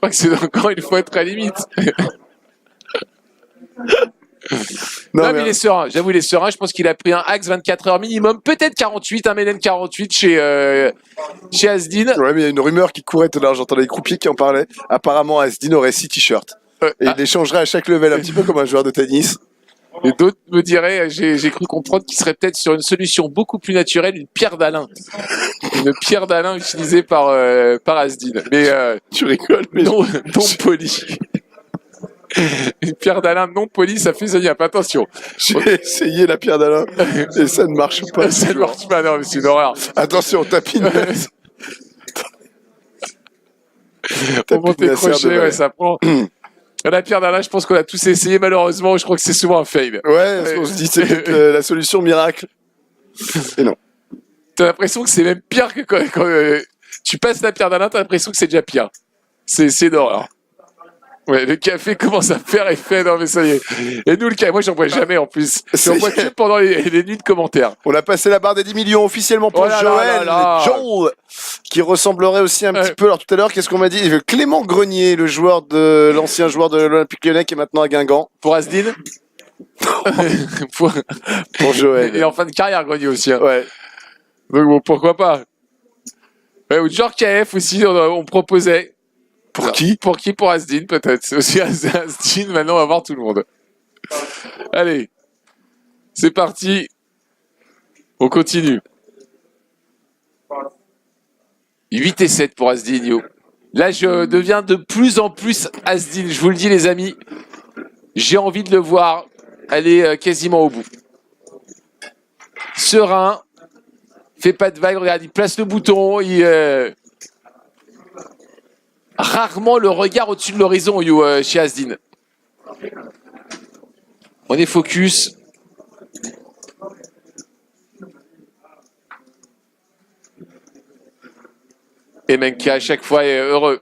que c'est encore une fois très limite. Non, mais il est serein. J'avoue, il est serein. Je pense qu'il a pris un Axe 24 heures minimum. Peut-être 48, un Mélène 48 chez Asdin. Ouais, mais il y a une rumeur qui courait tout à l'heure, j'entendais les croupiers qui en parlaient. Apparemment, Asdin aurait 6 t-shirts. Et il les changerait à chaque level, un petit peu comme un joueur de tennis. Et d'autres me diraient, j'ai cru comprendre qu'il serait peut-être sur une solution beaucoup plus naturelle, une pierre d'Alain. Une pierre d'Alain utilisée par Asdin. Mais Tu rigoles, mais non polie. Une pierre d'Alain non polie, ça fait Zoniap. Attention. j'ai essayé la pierre d'Alain et ça ne marche pas. Ça ne marche pas, non, mais c'est une horreur. Attention, tapine. Pour monter crochet, ouais, ça prend. La pierre d'Alain, je pense qu'on a tous essayé, malheureusement, je crois que c'est souvent un fail. Ouais, on se dit c'est peut-être la solution miracle. Et non. T'as l'impression que c'est même pire que quand tu passes la pierre d'Alain, t'as l'impression que c'est déjà pire. C'est une horreur. Ouais, le café commence à faire effet, non mais ça y est. Et nous, le café, moi j'en bois jamais en plus. J'en bois que pendant les nuits de commentaires. On a passé la barre des 10 millions officiellement pour Oh là là Joël, là là. Joel, qui ressemblerait aussi un petit peu. Alors tout à l'heure, qu'est-ce qu'on m'a dit? Clément Grenier, l'ancien joueur de l'Olympique Lyonnais qui est maintenant à Guingamp. Pour Asdin pour Joël. Et en fin de carrière, Grenier aussi. Hein. Ouais. Donc bon, pourquoi pas. Ouais, ou Georges KF aussi, on proposait. Pour qui? Pour qui? Pour Asdin, peut-être. C'est aussi Asdin, maintenant on va voir tout le monde. Allez, c'est parti. On continue. 8 et 7 pour Asdin, yo. Là, je deviens de plus en plus Asdin, je vous le dis les amis. J'ai envie de le voir aller quasiment au bout. Serein, fait pas de vague, regarde, il place le bouton, rarement le regard au-dessus de l'horizon chez Asdin. On est focus. Et Menka à chaque fois est heureux.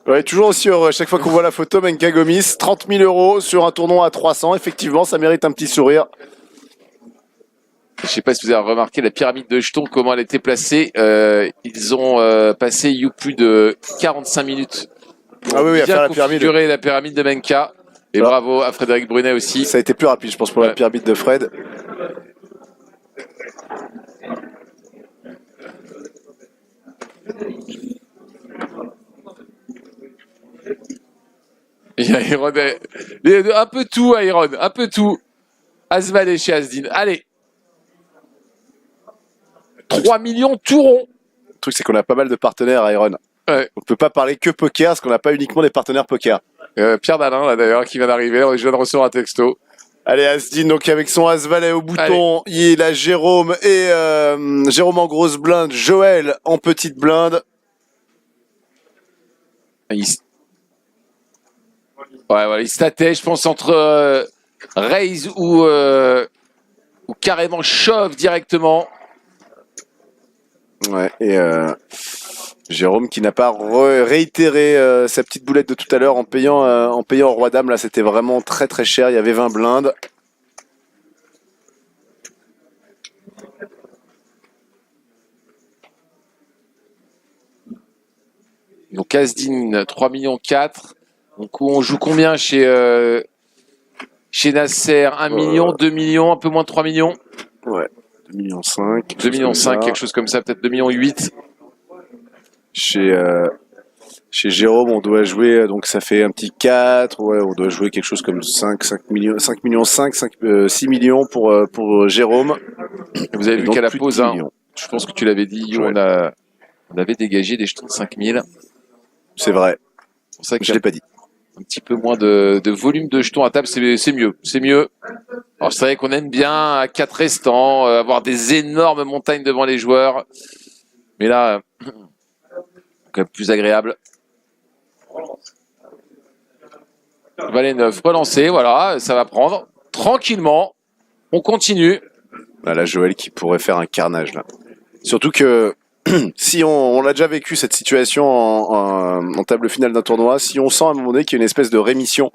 Ouais, toujours aussi heureux. À chaque fois qu'on voit la photo, Menka Gomis, 30 000 € sur un tournoi à 300. Effectivement, ça mérite un petit sourire. Je ne sais pas si vous avez remarqué la pyramide de jetons, comment elle était placée. Ils ont passé plus de 45 minutes pour Ah oui, à bien faire la pyramide. configurer la pyramide de Menka. Et Ah. bravo à Frédéric Brunet aussi. Ça a été plus rapide, je pense, pour la pyramide de Fred. Il y a Iron, un peu tout, Iron, un peu tout. Asval et chez Asdin. Allez. 3 millions tout rond. Le truc, c'est qu'on a pas mal de partenaires, Iron. Ouais. On peut pas parler que poker, parce qu'on n'a pas uniquement des partenaires poker. Pierre Dalin, là d'ailleurs, qui vient d'arriver. Je viens de recevoir un texto. Allez, Asdin, donc avec son As-Valet au bouton, il a Jérôme et Jérôme en grosse blinde, Joël en petite blinde. Il se tâtait, je pense, entre raise ou carrément shove directement. Ouais, et Jérôme qui n'a pas réitéré sa petite boulette de tout à l'heure en payant Roi-Dame. Là, c'était vraiment très très cher. Il y avait 20 blindes. Donc Asdin 3 millions 4. Donc on joue combien chez Nasser? 1 million, 2 millions, un peu moins de 3 millions. Ouais, 2 millions 5. 2 millions 5, quelque chose comme ça, peut-être 2 millions 8. Chez Jérôme, on doit jouer, donc ça fait un petit 4, ouais, on doit jouer quelque chose comme 5 millions, 6 millions pour Jérôme. Vous avez vu Donc qu'à la plus de pause, 10 hein, millions. je pense que tu l'avais dit, Ouais. on avait dégagé des jetons de 5000. C'est vrai, C'est pour ça je qu'il y l'ai a pas dit. un petit peu moins de volume de jetons à table, c'est mieux. C'est mieux. Alors c'est vrai qu'on aime bien à 4 restants, avoir des énormes montagnes devant les joueurs. Mais là, quand même plus agréable. Valet 9 relancé, voilà, ça va prendre. Tranquillement, on continue. Là, Joël qui pourrait faire un carnage là. Surtout que si on l'a déjà vécu cette situation en table finale d'un tournoi, si on sent à un moment donné qu'il y a une espèce de rémission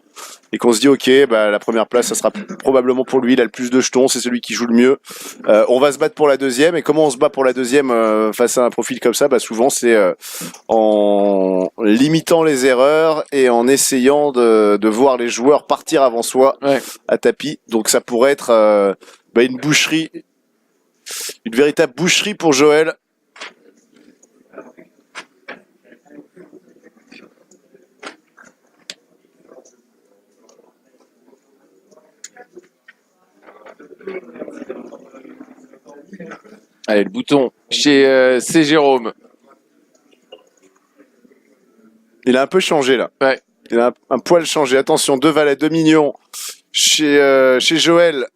et qu'on se dit ok, bah, la première place ça sera probablement pour lui, il a le plus de jetons, c'est celui qui joue le mieux, on va se battre pour la deuxième. Et comment on se bat pour la deuxième face à un profil comme ça? Bah, souvent c'est en limitant les erreurs et en essayant de voir les joueurs partir avant soi à tapis. Donc ça pourrait être une boucherie, une véritable boucherie pour Joël. Allez, le bouton chez c'est Jérôme. Il a un peu changé là. Ouais. Il a un poil changé. Attention, 2 valets, 2 millions chez Joël.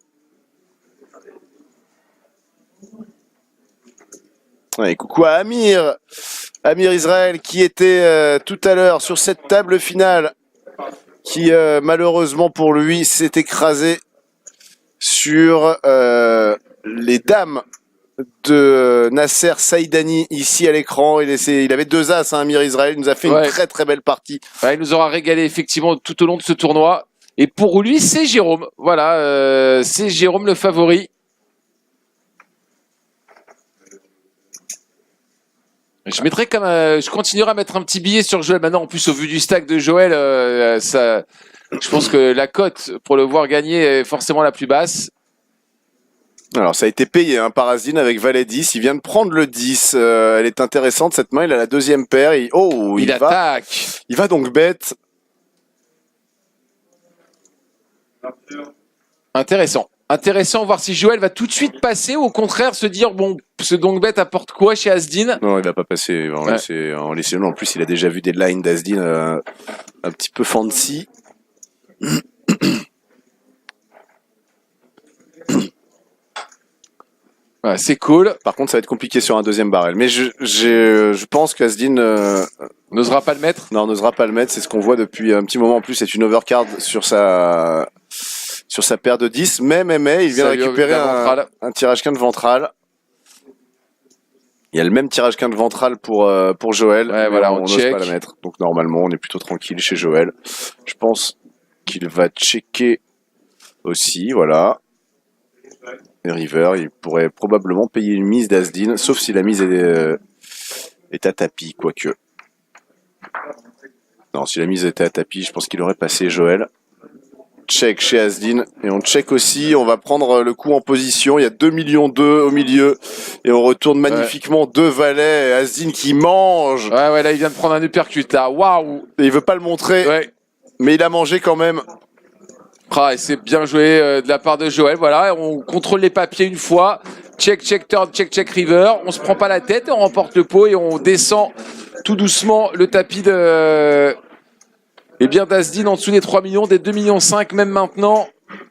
Ouais, coucou à Amir. Amir Israël qui était tout à l'heure sur cette table finale qui malheureusement pour lui s'est écrasé sur les dames de Nasser Saïdani ici à l'écran. Il avait 2 as, hein, Amir Israël. Il nous a fait une très très belle partie. Ouais, il nous aura régalé effectivement tout au long de ce tournoi. Et pour lui, c'est Jérôme. Voilà, c'est Jérôme le favori. Je continuerai à mettre un petit billet sur Joël. Maintenant, en plus, au vu du stack de Joël, je pense que la cote pour le voir gagner est forcément la plus basse. Alors, ça a été payé hein, par Asdin avec valet 10. Il vient de prendre le 10. Elle est intéressante, cette main. Il a la deuxième paire. Il attaque. Il va donc bête. Intéressant, voir si Joël va tout de suite passer ou au contraire se dire bon, ce donc bet apporte quoi chez Asdin? Non, il va pas passer. Il va en laisser. En plus, il a déjà vu des lines d'Asdin un petit peu fancy. Ouais, c'est cool. Par contre, ça va être compliqué sur un deuxième barrel. Mais je pense qu'Asdin n'osera pas le mettre. Non, n'osera pas le mettre. C'est ce qu'on voit depuis un petit moment. En plus, c'est une overcard sur sa paire de 10. Mais il vient de récupérer un tirage quinte ventral. Il y a le même tirage quinte ventral pour Joël. Ouais, voilà, on n'ose check. pas la mettre. Donc normalement, on est plutôt tranquille chez Joël. Je pense qu'il va checker aussi. Voilà. Et River, il pourrait probablement payer une mise d'Asdin, sauf si la mise est à tapis, quoique. Non, si la mise était à tapis, je pense qu'il aurait passé Joël. Check chez Asdin. Et on check aussi, on va prendre le coup en position. Il y a 2 millions 2 au milieu. Et on retourne magnifiquement 2 valets. Asdin qui mange. Ouais, là, il vient de prendre un uppercut, là. Waouh! Et il veut pas le montrer. Ouais. Mais il a mangé quand même. Ah, et c'est bien joué de la part de Joël. Voilà, on contrôle les papiers une fois. Check, turn, check, river. On se prend pas la tête, on remporte le pot et on descend tout doucement le tapis d'Asdin en dessous des 3 millions, des 2 millions 5 même maintenant.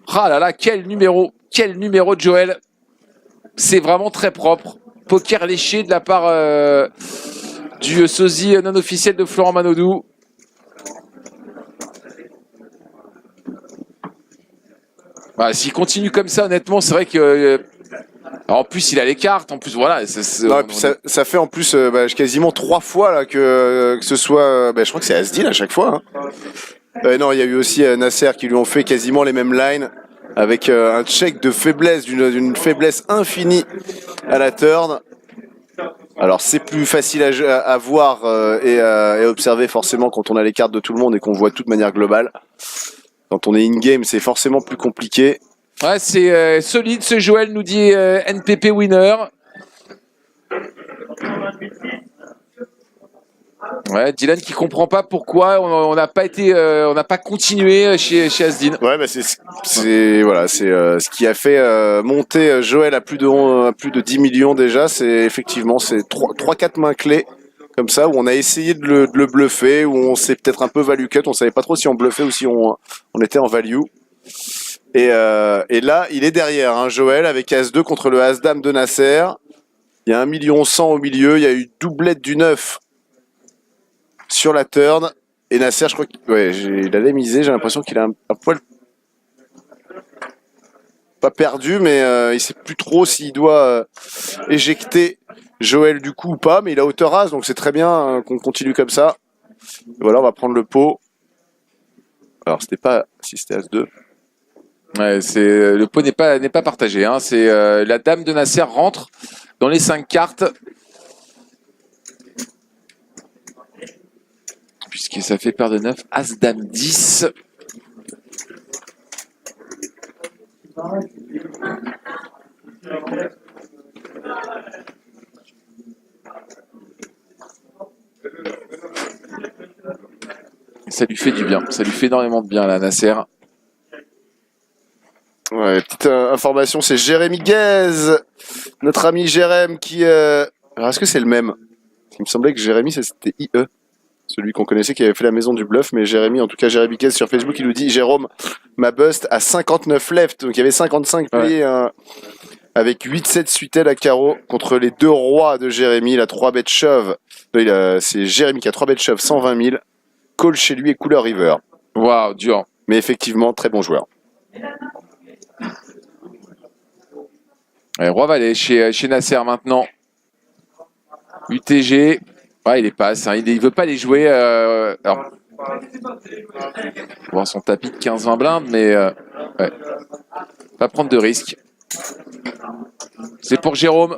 Ah là là, quel numéro de Joël. C'est vraiment très propre. Poker léché de la part du sosie non officiel de Florent Manodou. Bah, s'il continue comme ça, honnêtement, c'est vrai que. En plus, il a les cartes. En plus, voilà. Ça fait en plus quasiment 3 fois là que ce soit. Je crois que c'est Asdin à chaque fois. Hein. Non, il y a eu aussi Nasser qui lui ont fait quasiment les mêmes lines avec un check de faiblesse, d'une faiblesse infinie à la turn. Alors c'est plus facile à voir et à observer forcément quand on a les cartes de tout le monde et qu'on voit tout de manière globale. Quand on est in-game, c'est forcément plus compliqué. Ouais, c'est solide ce Joël, nous dit NPP Winner. Ouais, Dylan qui comprend pas pourquoi on n'a pas été, on n'a pas continué chez Asdin. Ouais, bah c'est ce qui a fait monter Joël à plus de 10 millions déjà. C'est effectivement ces 3-4 mains clés comme ça où on a essayé de le bluffer, où on s'est peut-être un peu value cut. On savait pas trop si on bluffait ou si on était en value. Et là, il est derrière, hein, Joël, avec As-2 contre le As-Dame de Nasser. Il y a 1 100 000 au milieu. Il y a eu doublette du 9 sur la turn. Et Nasser, je crois qu'il allait miser. J'ai l'impression qu'il a un poil pas perdu, mais il sait plus trop s'il doit éjecter Joël du coup ou pas. Mais il a hauteur As, donc c'est très bien qu'on continue comme ça. Et voilà, on va prendre le pot. Alors, c'était pas si c'était As-2. Ouais, le pot n'est pas partagé. Hein. C'est la Dame de Nasser rentre dans les 5 cartes. Puisque ça fait paire de 9, As, Dame, 10. Ça lui fait du bien. Ça lui fait énormément de bien, là, Nasser. Ouais, petite information, c'est Jérémy Guez, notre ami Jérém qui... Alors, est-ce que c'est le même? Il me semblait que Jérémy, c'était IE. Celui qu'on connaissait qui avait fait la maison du bluff, mais Jérémy, en tout cas Jérémy Guez sur Facebook, il nous dit Jérôme, ma bust à 59 left, donc il y avait 55 payés avec 8-7 suitel à carreau contre les 2 rois de Jérémy, la 3 bet shove. C'est Jérémy qui a 3 bet shove, 120 000, call chez lui et couleur river. Waouh, dur. Mais effectivement, très bon joueur. Ouais, Roi Valet chez Nasser maintenant. UTG. Ouais, il est passe. Hein. Il veut pas les jouer. Alors, voir son tapis de 15-20 blindes, mais ouais. Pas prendre de risques. C'est pour Jérôme.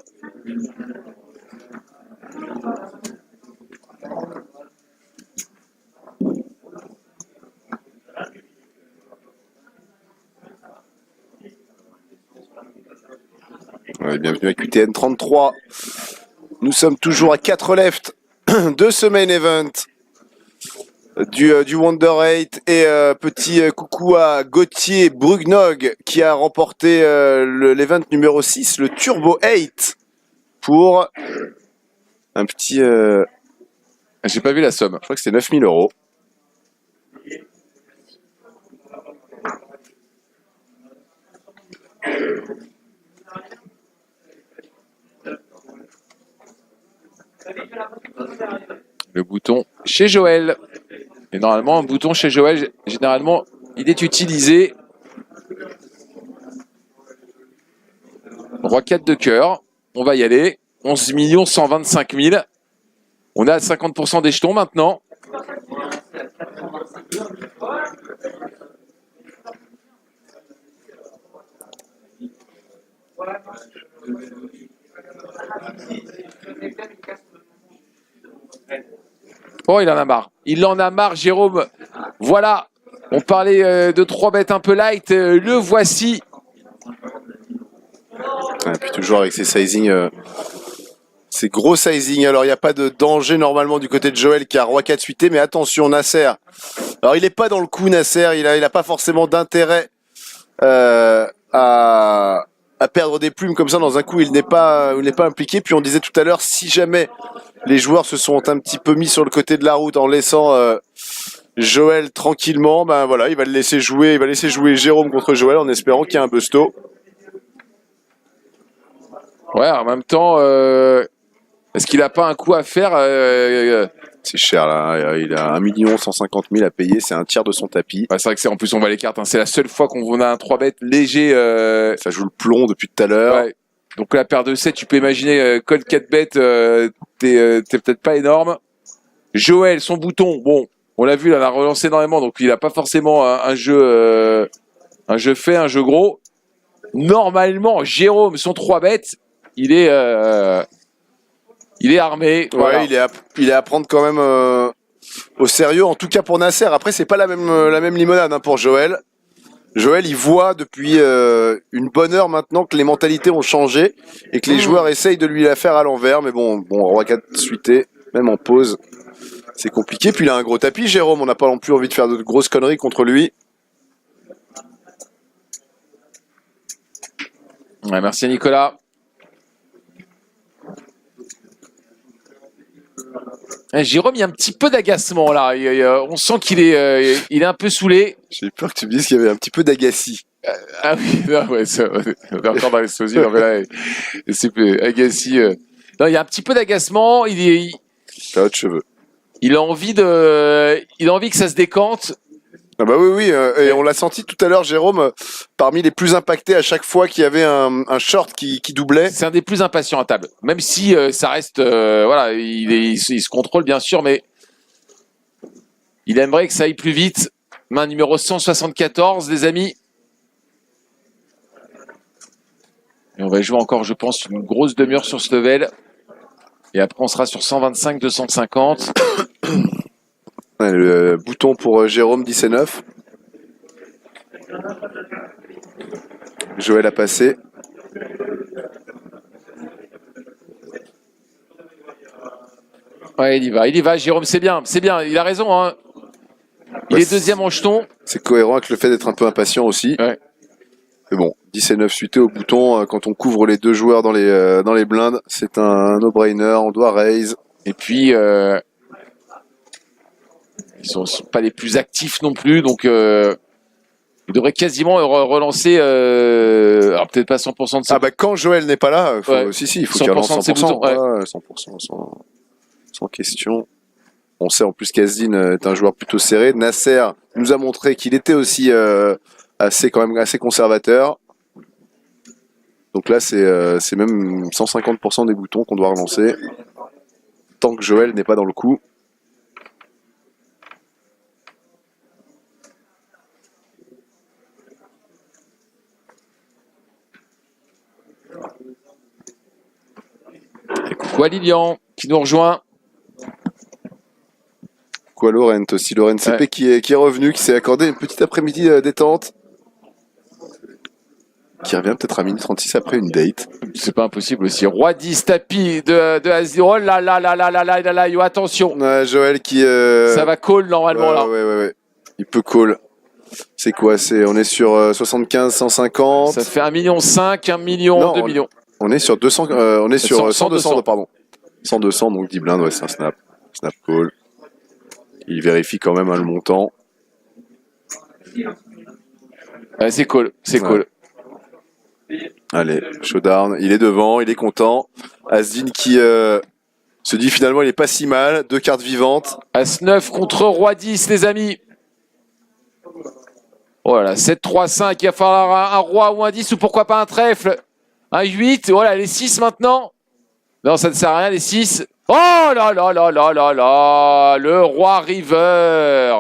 Ouais, bienvenue à QTN 33. Nous sommes toujours à 4 left de ce main event du Wonder 8 et petit coucou à Gauthier Brugnog qui a remporté l'event numéro 6, le Turbo 8 pour un petit... J'ai pas vu la somme. Je crois que c'était 9 000 €. Le bouton chez Joël. Et normalement, un bouton chez Joël, généralement, il est utilisé. Roi 4 de cœur. On va y aller. 11 125 000. On est à 50% des jetons maintenant. Oh, il en a marre. Il en a marre, Jérôme. Voilà. On parlait de 3 bêtes un peu light. Le voici. Et puis toujours avec ses sizing, ces gros sizing. Alors il n'y a pas de danger normalement du côté de Joël qui a Roi 4 suité, mais attention Nasser. Alors il n'est pas dans le coup Nasser, il a pas forcément d'intérêt à perdre des plumes comme ça dans un coup. Il n'est pas impliqué. Puis on disait tout à l'heure, si jamais les joueurs se sont un petit peu mis sur le côté de la route en laissant Joël tranquillement, ben voilà, il va laisser jouer Jérôme contre Joël en espérant qu'il y ait un busto. Ouais, en même temps, est-ce qu'il n'a pas un coup à faire C'est cher là, il a 1 150 000 à payer, c'est un tiers de son tapis. Ouais, c'est vrai que en plus on voit les cartes, hein. C'est la seule fois qu'on a un 3 bêtes léger. Ça joue le plomb depuis tout à l'heure. Ouais. Donc la paire de 7, tu peux imaginer call 4 bêtes, t'es peut-être pas énorme. Joël, son bouton, bon, on l'a vu, il en a relancé énormément, donc il n'a pas forcément un jeu fait, un jeu gros. Normalement, Jérôme, son 3 bêtes, il est Il est armé. Voilà. Ouais, il est à prendre quand même au sérieux, en tout cas pour Nasser. Après, c'est pas la même limonade hein, pour Joël. Joël, il voit depuis une bonne heure maintenant que les mentalités ont changé et que les joueurs essayent de lui la faire à l'envers. Mais bon, Roi 4 suité, même en pause, c'est compliqué. Puis il a un gros tapis, Jérôme. On n'a pas non plus envie de faire de grosses conneries contre lui. Ouais, merci à Nicolas. Jérôme, il y a un petit peu d'agacement là. On sent qu'il est un peu saoulé. J'ai peur que tu me dises qu'il y avait un petit peu d'Agassi. Ah oui, non, ouais, on est encore dans les sosies. Non, mais là, c'est plus Agassi. Non, il y a un petit peu d'agacement. T'as autre cheveux. Il a envie que ça se décante. Ah bah oui, et on l'a senti tout à l'heure, Jérôme, parmi les plus impactés à chaque fois qu'il y avait un short qui doublait. C'est un des plus impatients à table. Même si ça reste, voilà, il se contrôle bien sûr, mais il aimerait que ça aille plus vite. Main numéro 174, les amis. Et on va jouer encore, je pense, une grosse demi-heure sur ce level. Et après, on sera sur 125, 250. Ouais, le bouton pour Jérôme 10 et 9. Joël a passé. Ouais, il y va, Jérôme, c'est bien, il a raison. Hein. Il est deuxième en jeton. C'est cohérent avec le fait d'être un peu impatient aussi. Ouais. Mais bon, 10 et 9 suité au bouton, quand on couvre les deux joueurs dans les blindes, c'est un no-brainer, on doit raise. Et puis, ils sont pas les plus actifs non plus, donc ils devraient quasiment relancer, alors peut-être pas 100% de ça. Ah bah quand Joël n'est pas là, Ouais. il faut qu'il relance 100% de ses 100%. boutons, ouais. Ouais, 100%, sans question. On sait en plus qu'Azdine est un joueur plutôt serré. Nasser nous a montré qu'il était aussi assez conservateur. Donc là, c'est même 150% des boutons qu'on doit relancer. Tant que Joël n'est pas dans le coup. Et coucou à Lilian qui nous rejoint. Quoi, Laurent aussi. Laurent CP Ouais. qui est revenu, qui s'est accordé une petite après-midi détente. Qui revient peut-être à minuit 36 après une date. C'est pas impossible aussi. Roi 10 tapis de Azdine. Oh là là là là là là là là, yo, attention. Ouais, Joël qui... Ça va call normalement là. Ouais. Il peut call. C'est quoi? On est sur 75, 150. Ça fait 1,5 million, 1 million, Non, 2 millions. On est sur 200, on est sur 100, 200, pardon. 100, 200, donc 10 blindes, ouais, c'est un snap. Snap call. Il vérifie quand même le montant. Ouais, c'est call, c'est Ouais. call. Allez, showdown. Il est devant, il est content. Azdine qui se dit finalement il est pas si mal. 2 cartes vivantes. As 9 contre Roi 10, les amis. Voilà, 7, 3, 5. Il va falloir un Roi ou un 10 ou pourquoi pas un trèfle. Un 8. Voilà, les 6 maintenant. Non, ça ne sert à rien, les 6. Oh là là là là là là. Le Roi River.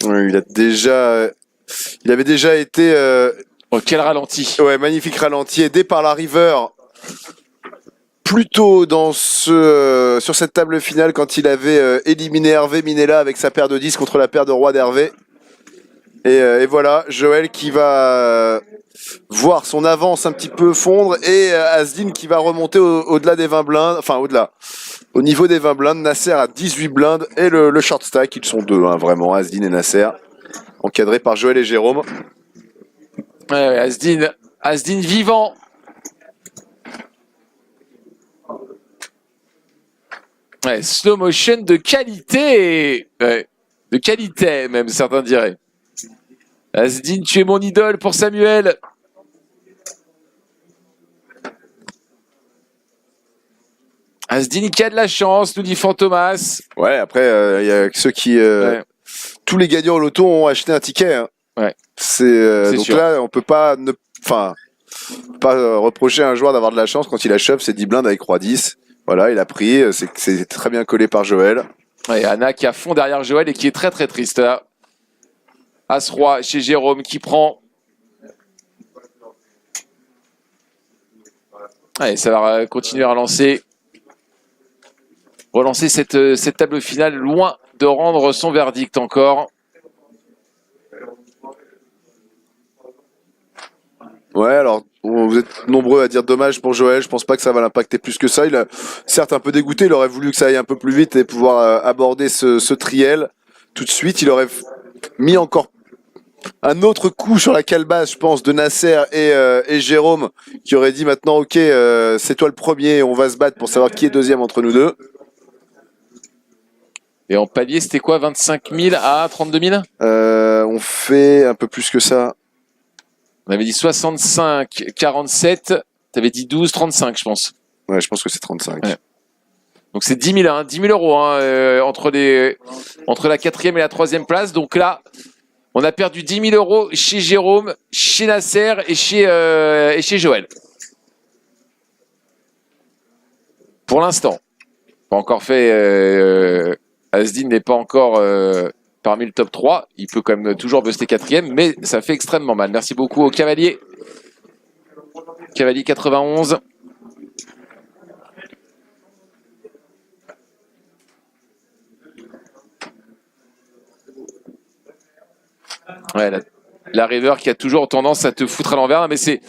Ouais, il avait déjà été Oh, quel ralenti. ouais, magnifique ralenti aidé par la river. Plutôt sur cette table finale quand il avait éliminé Hervé Minella avec sa paire de 10 contre la paire de Roi d'Hervé. Et voilà, Joël qui va voir son avance un petit peu fondre et Azdine qui va remonter au-delà des 20 blindes, enfin au niveau des 20 blindes. Nasser a 18 blindes et le short stack, ils sont deux, hein, vraiment, Azdine et Nasser, encadrés par Joël et Jérôme. Ouais, Azdine vivant. Ouais, slow motion de qualité. Ouais, de qualité même, certains diraient. Azdine, tu es mon idole pour Samuel. Azdine qui a de la chance, nous dit Fantomas. Ouais, après, il y a ceux qui... Ouais. Tous les gagnants au loto ont acheté un ticket. Hein. Ouais. C'est donc sûr. là, on peut pas reprocher à un joueur d'avoir de la chance quand il achève ses 10 blindes avec Roi 10. Voilà, il a pris, c'est très bien collé par Joël. Ouais, Anna qui est à fond derrière Joël et qui est très très triste là. As-Roi chez Jérôme qui prend. Allez, ça va continuer à relancer cette table finale, loin de rendre son verdict encore. Ouais, alors vous êtes nombreux à dire dommage pour Joël. Je pense pas que ça va l'impacter plus que ça. Il a certes un peu dégoûté. Il aurait voulu que ça aille un peu plus vite et pouvoir aborder ce triel tout de suite. Il aurait mis encore un autre coup sur la calebasse, je pense, de Nasser et Jérôme, qui aurait dit maintenant, ok, c'est toi le premier, on va se battre pour savoir qui est deuxième entre nous deux. Et en palier, c'était quoi, 25 000 à 32 000? On fait un peu plus que ça. On avait dit 65, 47. T'avais dit 12, 35, je pense. Ouais, je pense que c'est 35. Ouais. Donc c'est 10 000, hein, 10 000 euros entre la 4e et la 3e place. Donc là, on a perdu 10 000 euros chez Jérôme, chez Nasser et chez Joël. Pour l'instant. Pas encore fait. Asdin n'est pas encore parmi le top 3. Il peut quand même toujours buster 4e, mais ça fait extrêmement mal. Merci beaucoup au Cavalier. Cavalier 91. Ouais, la river qui a toujours tendance à te foutre à l'envers, mais c'est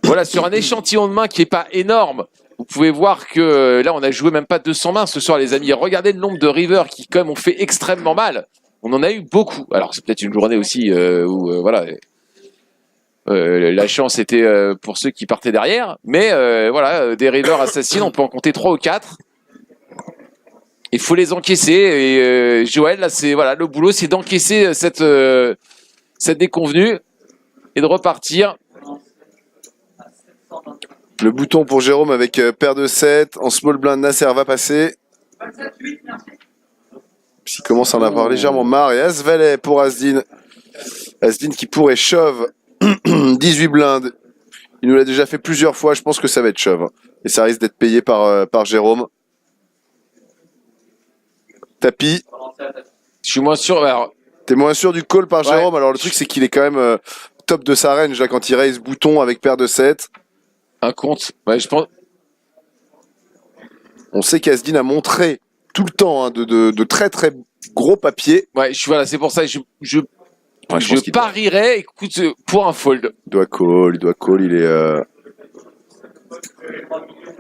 voilà, sur un échantillon de mains qui est pas énorme. Vous pouvez voir que là, on a joué même pas 200 mains ce soir, les amis. Regardez le nombre de rivers qui, quand même, ont fait extrêmement mal. On en a eu beaucoup. Alors, c'est peut-être une journée aussi où, voilà, la chance était pour ceux qui partaient derrière. Mais voilà, des rivers assassins, on peut en compter 3 ou 4. Il faut les encaisser. Et Joël, là, c'est voilà, le boulot, c'est d'encaisser cette déconvenue et de repartir. Le bouton pour Jérôme avec paire de 7. En small blind, Nasser va passer. Il commence à en avoir légèrement marre. Et As-Valet pour Asdin. Asdin qui pourrait shove 18 blindes. Il nous l'a déjà fait plusieurs fois. Je pense que ça va être shove. Et ça risque d'être payé par Jérôme. Tapis. Je suis moins sûr. Alors, t'es moins sûr du call par ouais. Jérôme. Alors le truc, c'est qu'il est quand même top de sa range là, quand il raise bouton avec paire de 7. Un compte. Ouais, je pense. On sait qu'Asdin a montré tout le temps de très très gros papiers. Ouais, voilà, c'est pour ça. Je parierais, écoute, pour un fold. Il doit call. Il est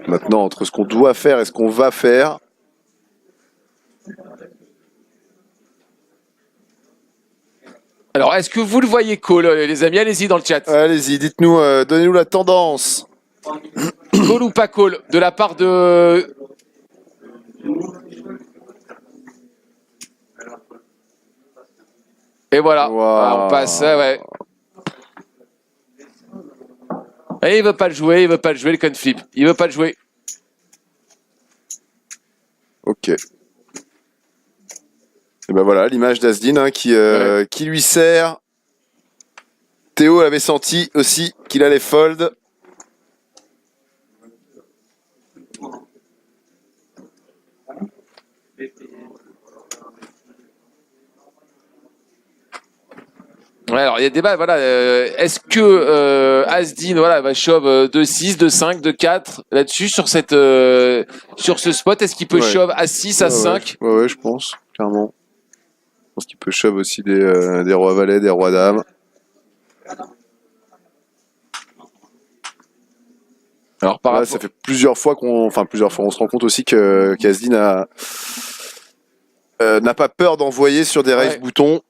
maintenant entre ce qu'on doit faire et ce qu'on va faire. Alors, est-ce que vous le voyez call, les amis? Allez-y dans le chat. Allez-y, dites-nous, donnez-nous la tendance. Call ou pas call de la part de... Et voilà, Wow. Ah, on passe, ouais. Et il veut pas le jouer, le coin flip. Il veut pas le jouer. Ok. Et ben voilà, l'image d'Asdin hein, qui lui sert. Théo avait senti aussi qu'il allait fold. Ouais, alors il y a débat, voilà. Est-ce que Asdin va shove 2-6, 2-5, 2-4 là-dessus sur ce spot? Est-ce qu'il peut shove à 6, à 5? Ouais, je pense, clairement. Je pense qu'il peut shove aussi des rois valets, des rois dames. Alors Ça fait plusieurs fois on se rend compte aussi que qu'Asdin n'a pas peur d'envoyer sur des raise boutons.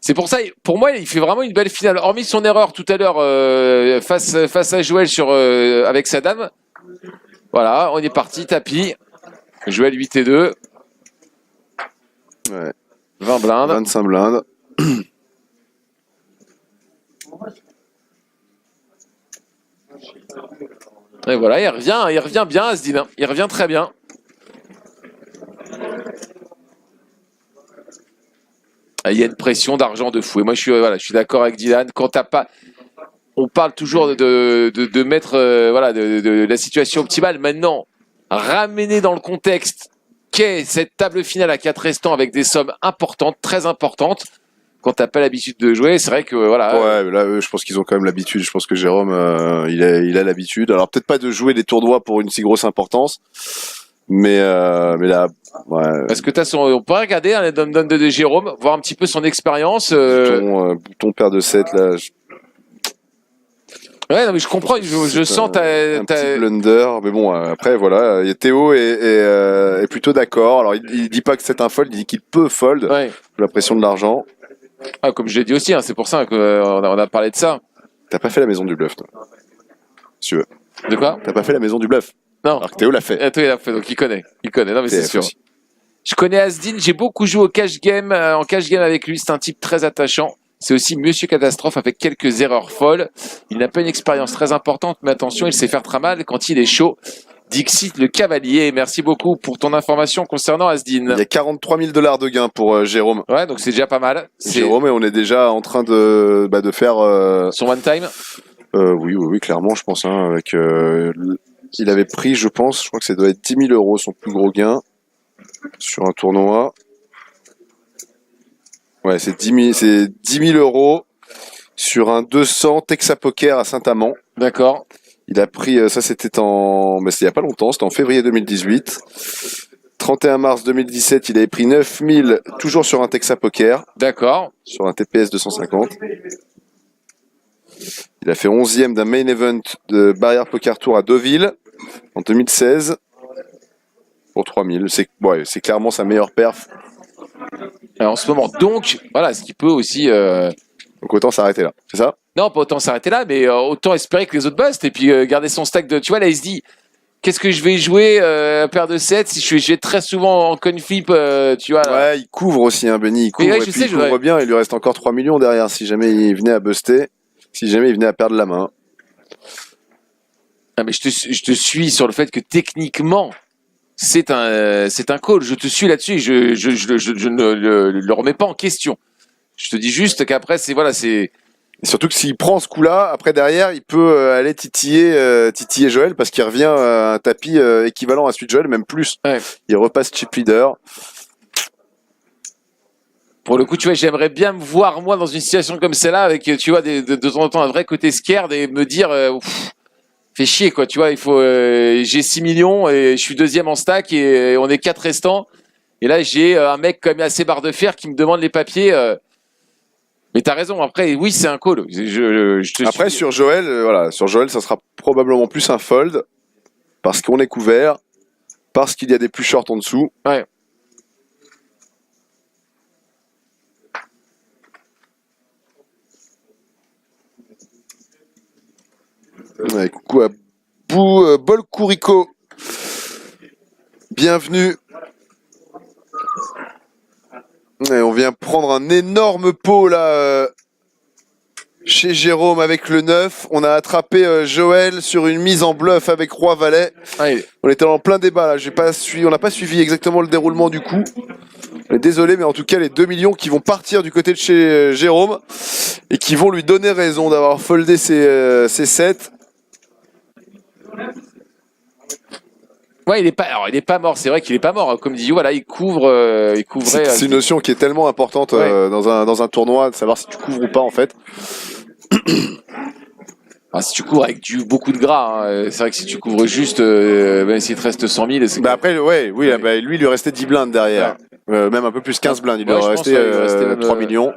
C'est pour ça, pour moi, il fait vraiment une belle finale. Hormis son erreur tout à l'heure face à Joël avec sa dame. Voilà, on est parti, tapis. Joël 8 et 2. Ouais. 20 blindes. 25 blindes. Et voilà, il revient bien, Asdin. Il revient très bien. Il y a une pression d'argent de fou. Et moi, je suis d'accord avec Dylan. Quand t'as pas, on parle toujours de mettre, de la situation optimale. Maintenant, ramener dans le contexte qu'est cette table finale à 4 restants avec des sommes importantes, très importantes. quand t'as pas l'habitude de jouer, c'est vrai que voilà. Ouais, mais là, je pense qu'ils ont quand même l'habitude. Je pense que Jérôme, il a l'habitude. Alors peut-être pas de jouer des tournois pour une si grosse importance, mais là, ouais. Est-ce que on pourrait regarder les dom-dom de Jérôme, voir un petit peu son expérience. Bouton paire de 7 là. Ouais, non, mais je comprends. Je sens un petit blunder, mais bon, après voilà, et Théo est plutôt d'accord. Alors il dit pas que c'est un fold, il dit qu'il peut fold. Ouais. Sous la pression de l'argent. Ah, comme je l'ai dit aussi, hein, c'est pour ça qu'on a parlé de ça. T'as pas fait la maison du bluff, toi. Si tu veux. De quoi? T'as pas fait la maison du bluff. Non. Alors que Théo l'a fait. Théo l'a fait, donc il connaît. Non, mais c'est TF sûr. aussi. Je connais Asdin, j'ai beaucoup joué au cash game, en cash game avec lui. C'est un type très attachant. C'est aussi Monsieur Catastrophe avec quelques erreurs folles. Il n'a pas une expérience très importante, mais attention, il sait faire très mal quand il est chaud. Dixit le cavalier, merci beaucoup pour ton information concernant Asdin. Il y a 43 000 $ de gains pour Jérôme. Ouais, donc c'est déjà pas mal. Jérôme, et on est déjà en train de faire son one time. Oui, clairement, je pense. Hein, avec, il avait pris, je crois que ça doit être 10 000 € son plus gros gain sur un tournoi. Ouais, c'est 10 000 € sur un 200 Texas Poker à Saint-Amand. D'accord. Il a pris, ça c'était mais c'était il y a pas longtemps, c'était en février 2018. 31 mars 2017, il avait pris 9 000, toujours sur un Texas Poker. D'accord. Sur un TPS 250. Il a fait 11e d'un main event de Barrière Poker Tour à Deauville en 2016 pour 3 000. C'est clairement sa meilleure perf. Alors, en ce moment, donc, voilà, ce qui peut aussi... Donc autant s'arrêter là, c'est ça? Non, pas autant s'arrêter là, mais autant espérer que les autres bustent et puis garder son stack de... Tu vois, là, il se dit, qu'est-ce que je vais jouer paire de 7 si je vais très souvent en coin flip, tu vois. Là. Ouais, il couvre aussi, hein, Benny, il couvre, ouais, et je puis sais, il couvre bien, il lui reste encore 3 millions derrière si jamais il venait à buster, si jamais il venait à perdre la main. Ah, mais je te suis sur le fait que techniquement, c'est un call. Je te suis là-dessus. Je ne le remets pas en question. Je te dis juste qu'après, c'est. Et surtout que s'il prend ce coup-là, après derrière, il peut aller titiller Joël parce qu'il revient à un tapis équivalent à celui de Joël, même plus. Ouais. Il repasse chip leader. Pour le coup, tu vois, j'aimerais bien me voir moi dans une situation comme celle-là avec, tu vois, de temps en temps un vrai côté scared et me dire, fait chier quoi. Tu vois, il faut, j'ai 6 millions et je suis deuxième en stack et on est 4 restants. Et là, j'ai un mec quand même assez barre de fer qui me demande les papiers. Mais t'as raison. Après, oui, c'est un call. Après, sur Joël, sur Joël, ça sera probablement plus un fold parce qu'on est couvert, parce qu'il y a des plus shorts en dessous. Ouais. Ouais, coucou à Bol Kouriko. Bienvenue. Et on vient prendre un énorme pot là chez Jérôme avec le 9. On a attrapé Joël sur une mise en bluff avec Roi Valet. Ouais. On était en plein débat là. On n'a pas suivi exactement le déroulement du coup. On est désolé, mais en tout cas les 2 millions qui vont partir du côté de chez Jérôme et qui vont lui donner raison d'avoir foldé ses 7. Ouais, il est pas mort. C'est vrai qu'il est pas mort. Comme dit, voilà, il couvrait. C'est une notion qui est tellement importante dans un tournoi, de savoir si tu couvres ou pas en fait. Ah, si tu couvres avec beaucoup de gras, hein, c'est vrai que si tu couvres juste, même s'il te reste 100 000, c'est. Après, lui, il lui restait 10 blindes derrière. Ouais. Même un peu plus 15 blindes. Il lui restait 3 millions.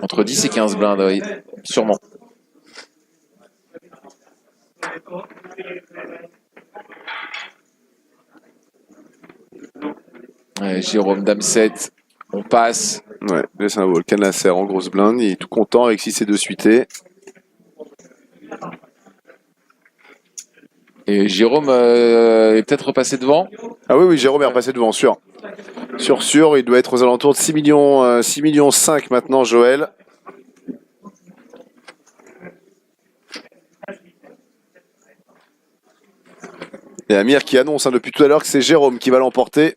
Entre 10 et 15 blindes, oui, sûrement. Ouais, Jérôme, Dame 7, on passe. Ouais, là c'est un volcan laser en grosse blinde, il est tout content avec 6 et 2 suités. Et Jérôme est peut-être repassé devant. Ah oui, Jérôme est repassé devant, sûr. Sûr, il doit être aux alentours de 6 millions 5 maintenant, Joël. Et Amir qui annonce depuis tout à l'heure que c'est Jérôme qui va l'emporter.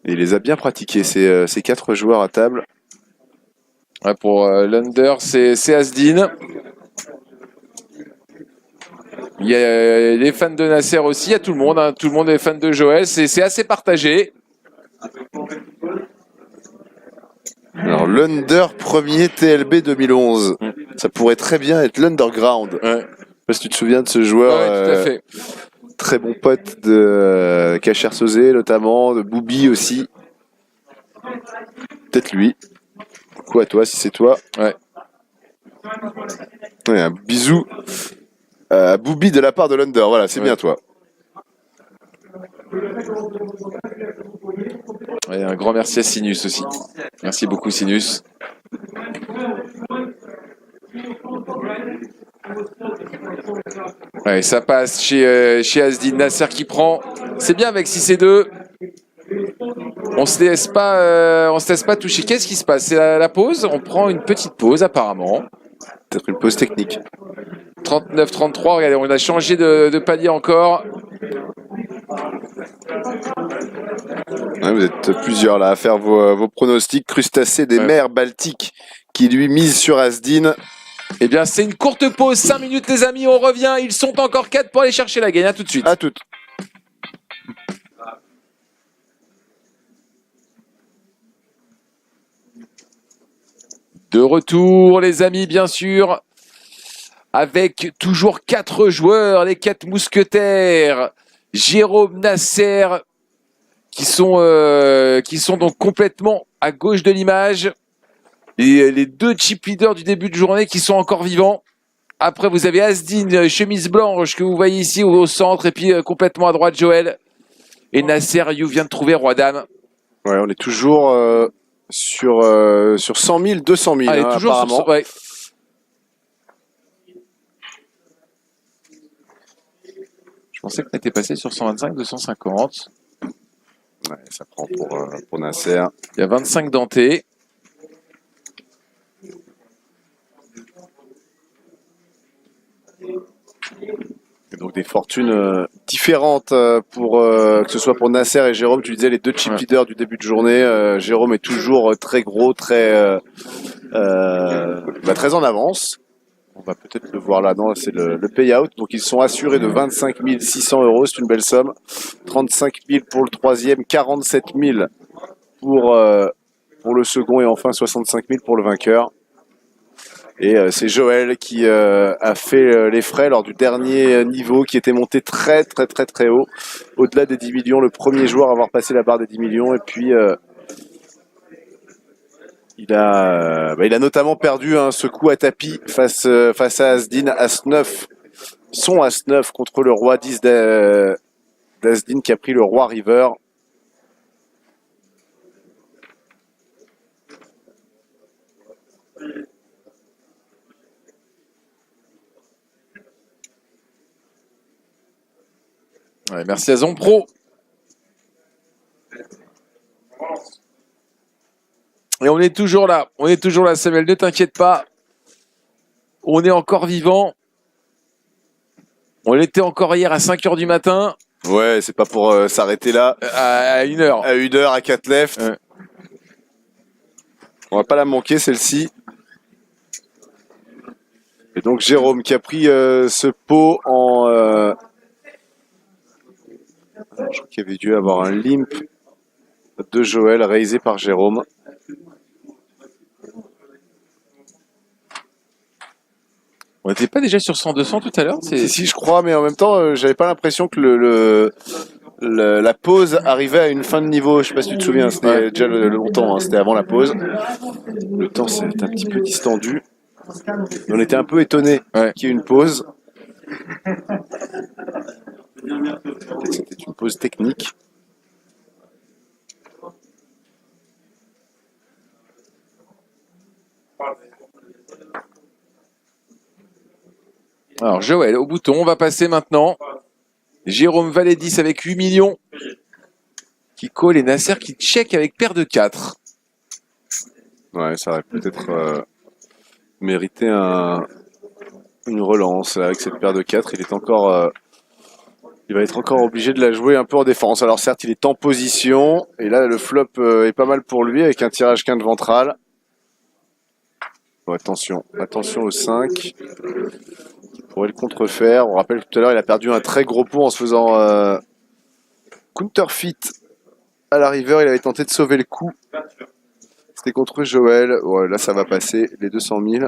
Et il les a bien pratiqués, ces 4 joueurs à table. Ouais, pour l'under, c'est Asdin. Il y a les fans de Nasser aussi, il y a tout le monde, hein. Tout le monde est fan de Joël, c'est assez partagé. Alors, l'Under premier TLB 2011. Ça pourrait très bien être l'Underground. Ouais. Je sais pas si tu te souviens de ce joueur. Ouais, tout à fait. Très bon pote de Kacher Sosé, notamment, de Boubi aussi. Peut-être lui. Coucou à toi, si c'est toi. Ouais. Ouais, un bisou à Boubi de la part de l'Under. Voilà, c'est bien toi. Et un grand merci à Sinus aussi. Merci beaucoup Sinus. Ouais, ça passe chez Asdin. Nasser qui prend. C'est bien avec 6 et 2. On se laisse pas toucher. Qu'est-ce qui se passe? C'est la pause. On prend une petite pause apparemment. Peut-être une pause technique. 39-33. Regardez, on a changé de palier encore. Ouais, vous êtes plusieurs là à faire vos pronostics. Crustacés des mers baltiques qui lui mise sur Asdin. Eh bien, c'est une courte pause. 5 minutes les amis. On revient. Ils sont encore 4 pour aller chercher la gagne. À tout de suite. À toutes. De retour, les amis, bien sûr, avec toujours 4 joueurs, les 4 mousquetaires, Jérôme, Nasser, qui sont donc complètement à gauche de l'image. Les 2 chip leaders du début de journée qui sont encore vivants. Après, vous avez Asdin, chemise blanche, que vous voyez ici au centre, et puis complètement à droite, Joël. Et Nasser, You vient de trouver Roi-Dame. Ouais, on est toujours sur 100 000, 200 000, Allez, hein, toujours apparemment. sur ouais. Je pensais qu'on était passé sur 125, 250. Ouais, ça prend pour Nasser. Il y a 25 dentés. Et donc des fortunes différentes pour que ce soit pour Nasser et Jérôme. Tu disais les 2 chip leaders du début de journée. Jérôme est toujours très gros, très très en avance. On va peut-être le voir là. Non, c'est le payout. Donc ils sont assurés de 25 600 €. C'est une belle somme. 35 000 pour le troisième, 47 000 pour le second et enfin 65 000 pour le vainqueur. Et c'est Joël qui a fait les frais lors du dernier niveau qui était monté très haut, au-delà des 10 millions, le premier joueur à avoir passé la barre des 10 millions. Et puis il a notamment perdu ce coup à tapis face à Asdin, As-9, son As-9 contre le roi 10 d'Asdin qui a pris le roi River. Ouais, merci à Zompro. Et on est toujours là. Samuel, ne t'inquiète pas. On est encore vivant. On l'était encore hier à 5h du matin. Ouais, c'est pas pour s'arrêter là. À 1h. À 1h, à 4 left. Ouais. On va pas la manquer, celle-ci. Et donc Jérôme qui a pris ce pot en... je crois qu'il y avait dû avoir un limp de Joël réalisé par Jérôme. On n'était pas déjà sur 100-200 tout à l'heure? Si, je crois, mais en même temps, j'avais pas l'impression que la pause arrivait à une fin de niveau. Je sais pas si tu te souviens, c'était déjà longtemps, hein, c'était avant la pause. Le temps s'est un petit peu distendu. On était un peu étonnés qu'il y ait une pause. C'était une pause technique. Alors Joël au bouton, on va passer maintenant. Jérôme Valédis avec 8 millions. Qui call et Nasser qui check avec paire de 4. Ouais, ça aurait peut-être mérité une relance avec cette paire de 4. Il va être encore obligé de la jouer un peu en défense. Alors certes, il est en position. Et là, le flop est pas mal pour lui avec un tirage quinte ventral. Oh, attention au 5. Qui pourrait le contrefaire. On rappelle que tout à l'heure, il a perdu un très gros pot en se faisant counterfeit à la river. Il avait tenté de sauver le coup. C'était contre Joël. Ouais, là, ça va passer les 200 000.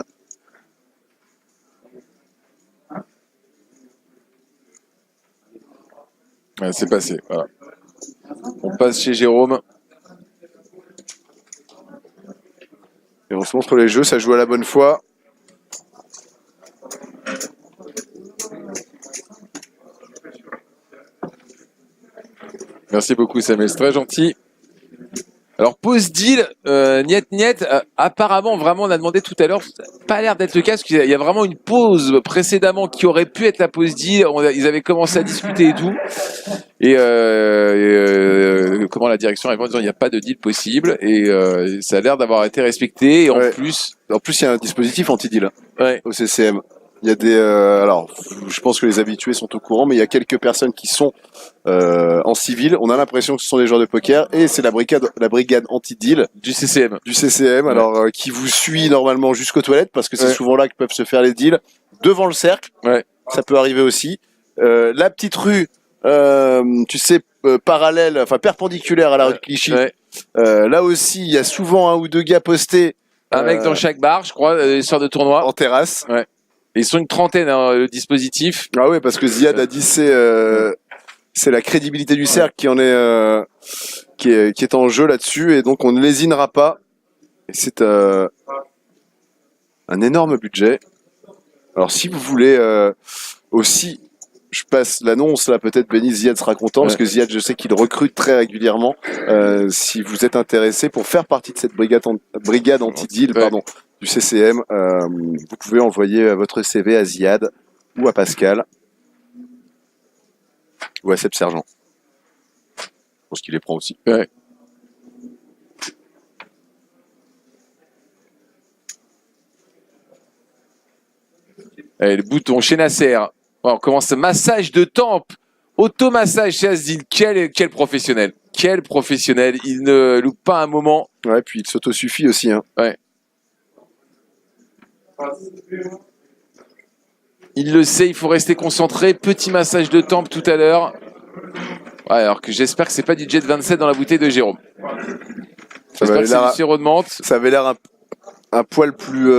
Ouais, c'est passé. Voilà. On passe chez Jérôme. Et on se montre les jeux, ça joue à la bonne foi. Merci beaucoup, Samuel. C'est très gentil. Alors, pause deal, niet, apparemment, vraiment, on a demandé tout à l'heure, ça n'a pas l'air d'être le cas, parce qu'il y a vraiment une pause précédemment qui aurait pu être la pause deal. Ils avaient commencé à discuter et tout. Et comment la direction répond en disant il n'y a pas de deal possible. Et ça a l'air d'avoir été respecté. Et en Ouais. plus, Il y a un dispositif anti-deal ouais, au CCM. Il y a des, alors, je pense que les habitués sont au courant, mais il y a quelques personnes qui sont en civil. On a l'impression que ce sont des joueurs de poker et c'est la brigade anti-deal du CCM. du CCM, Ouais. alors qui vous suit normalement jusqu'aux toilettes parce que c'est Ouais. souvent là que peuvent se faire les deals devant le cercle. Ouais. Ça peut arriver aussi. La petite rue, tu sais, parallèle, enfin perpendiculaire à la rue de Clichy. Ouais. Là aussi, il y a souvent un ou deux gars postés. Un mec dans chaque bar, je crois, histoire de tournoi. En terrasse. Et ils sont une trentaine, hein, le dispositif. Ah oui, parce que Ziad a dit c'est la crédibilité du cercle qui en est qui est en jeu là-dessus et donc on ne lésinera pas. Et c'est un énorme budget. Alors si vous voulez aussi, je passe l'annonce là, peut-être Benny Ziad sera content parce que Ziad, je sais qu'il recrute très régulièrement. Si vous êtes intéressé pour faire partie de cette brigade anti-deal, pardon, du CCM, vous pouvez envoyer votre CV à Ziad ou à Pascal ou à Seb Sergent. Je pense qu'il les prend aussi. Ouais. Allez, le bouton chez Nasser. On commence ce massage de tempe. Automassage chez Asdin. Quel professionnel. Quel professionnel. Il ne loupe pas un moment. Ouais, puis il s'autosuffit aussi. Hein. Ouais. Il le sait, il faut rester concentré. Petit massage de tempe tout à l'heure. Ouais, alors que j'espère que c'est pas du Jet 27 dans la bouteille de Jérôme. J'espère que c'est du sirop de menthe. Ça avait l'air un poil plus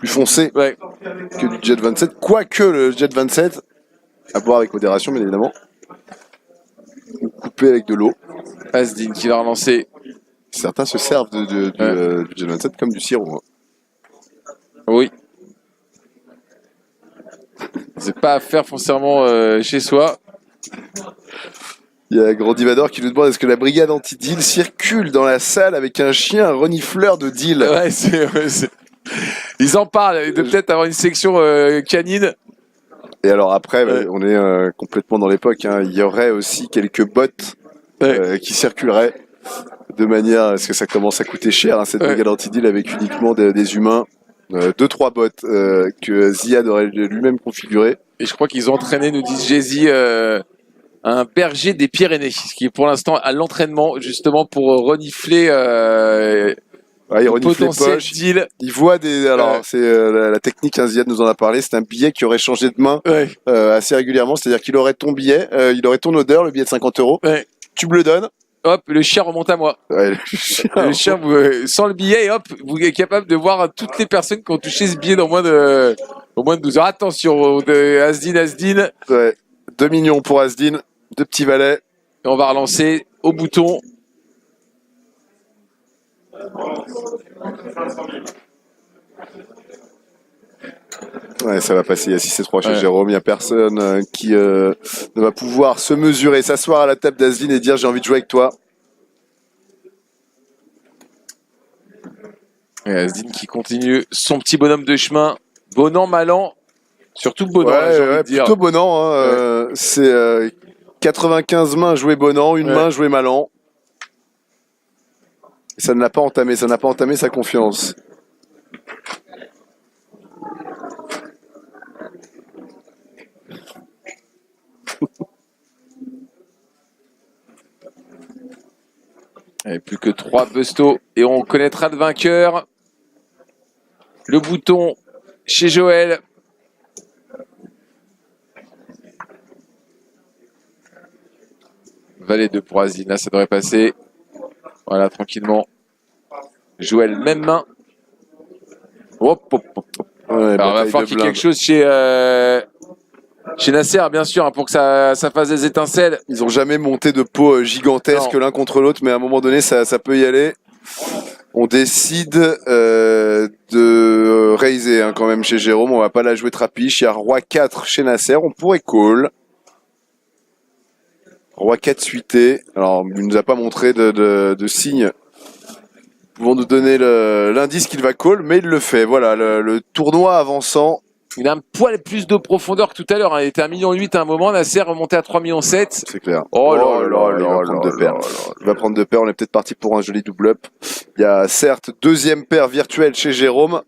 foncé que du Jet 27. Quoique le Jet 27, à boire avec modération, bien évidemment. Ou coupé avec de l'eau. Asdin qui va relancer. Certains se servent du Jet 27 comme du sirop. Hein. Oui. C'est pas à faire foncièrement chez soi. Il y a Grandivador qui nous demande est-ce que la brigade anti-deal circule dans la salle avec un chien renifleur de deal. Ouais, ils en parlent de peut-être avoir une section canine. Et alors après, on est complètement dans l'époque. Hein. Il y aurait aussi quelques bots qui circuleraient de manière à ce que ça commence à coûter cher, hein, cette brigade anti-deal avec uniquement des humains. 2-3 bots que Ziad aurait lui-même configuré. Et je crois qu'ils ont entraîné, nous dit Jay-Z, un berger des Pyrénées, qui est pour l'instant à l'entraînement, justement pour renifler il renifle les poches. Deal. Il voit des. Alors, c'est la technique, hein, Ziad nous en a parlé, c'est un billet qui aurait changé de main assez régulièrement, c'est-à-dire qu'il aurait ton billet, il aurait ton odeur, le billet de 50 €, tu me le donnes. Hop, le chien remonte à moi. Le chien, sans le billet, et hop, vous êtes capable de voir toutes les personnes qui ont touché ce billet dans moins de 12 heures. Attention, Asdin. Ouais, 2 millions pour Asdin, 2 petits valets. Et on va relancer au bouton. Ouais, ça va passer. Il y a 6 et 3 chez Jérôme. Il n'y a personne qui ne va pouvoir se mesurer, s'asseoir à la table d'Asdin et dire j'ai envie de jouer avec toi. Et Asdin qui continue son petit bonhomme de chemin. Bon an, mal an. Surtout bon an, j'ai envie de dire. Plutôt bon an. Hein, c'est 95 mains jouées bon an, une main jouée mal an. Ça ne l'a pas entamé. Ça n'a pas entamé sa confiance. Et plus que 3 bustos et on connaîtra le vainqueur. Le bouton chez Joël. Valet 2 pour Asdin. Là, ça devrait passer. Voilà, tranquillement. Joël, même main. Hop, hop, hop, hop. Ouais, Alors, il va bataille falloir de qu'il y ait quelque blindes. chose chez Nasser, bien sûr, hein, pour que ça fasse des étincelles. Ils ont jamais monté de pot gigantesques Non. l'un contre l'autre, mais à un moment donné, ça peut y aller. On décide de raiser hein, quand même chez Jérôme. On va pas la jouer trapiche. Il y a Roi 4 chez Nasser. On pourrait call. Roi 4 suité. Alors, il nous a pas montré de signe pouvant nous donner l'indice qu'il va call, mais il le fait. Voilà, le tournoi avançant. Il a un poil plus de profondeur que tout à l'heure. Hein. Il était à 1,8 million à un moment. Nasser remonté à 3,7 millions. C'est clair. Oh là là il va là prendre là deux paires. là. Il va prendre deux paires. On est peut-être parti pour un joli double up. Il y a certes deuxième paire virtuelle chez Jérôme.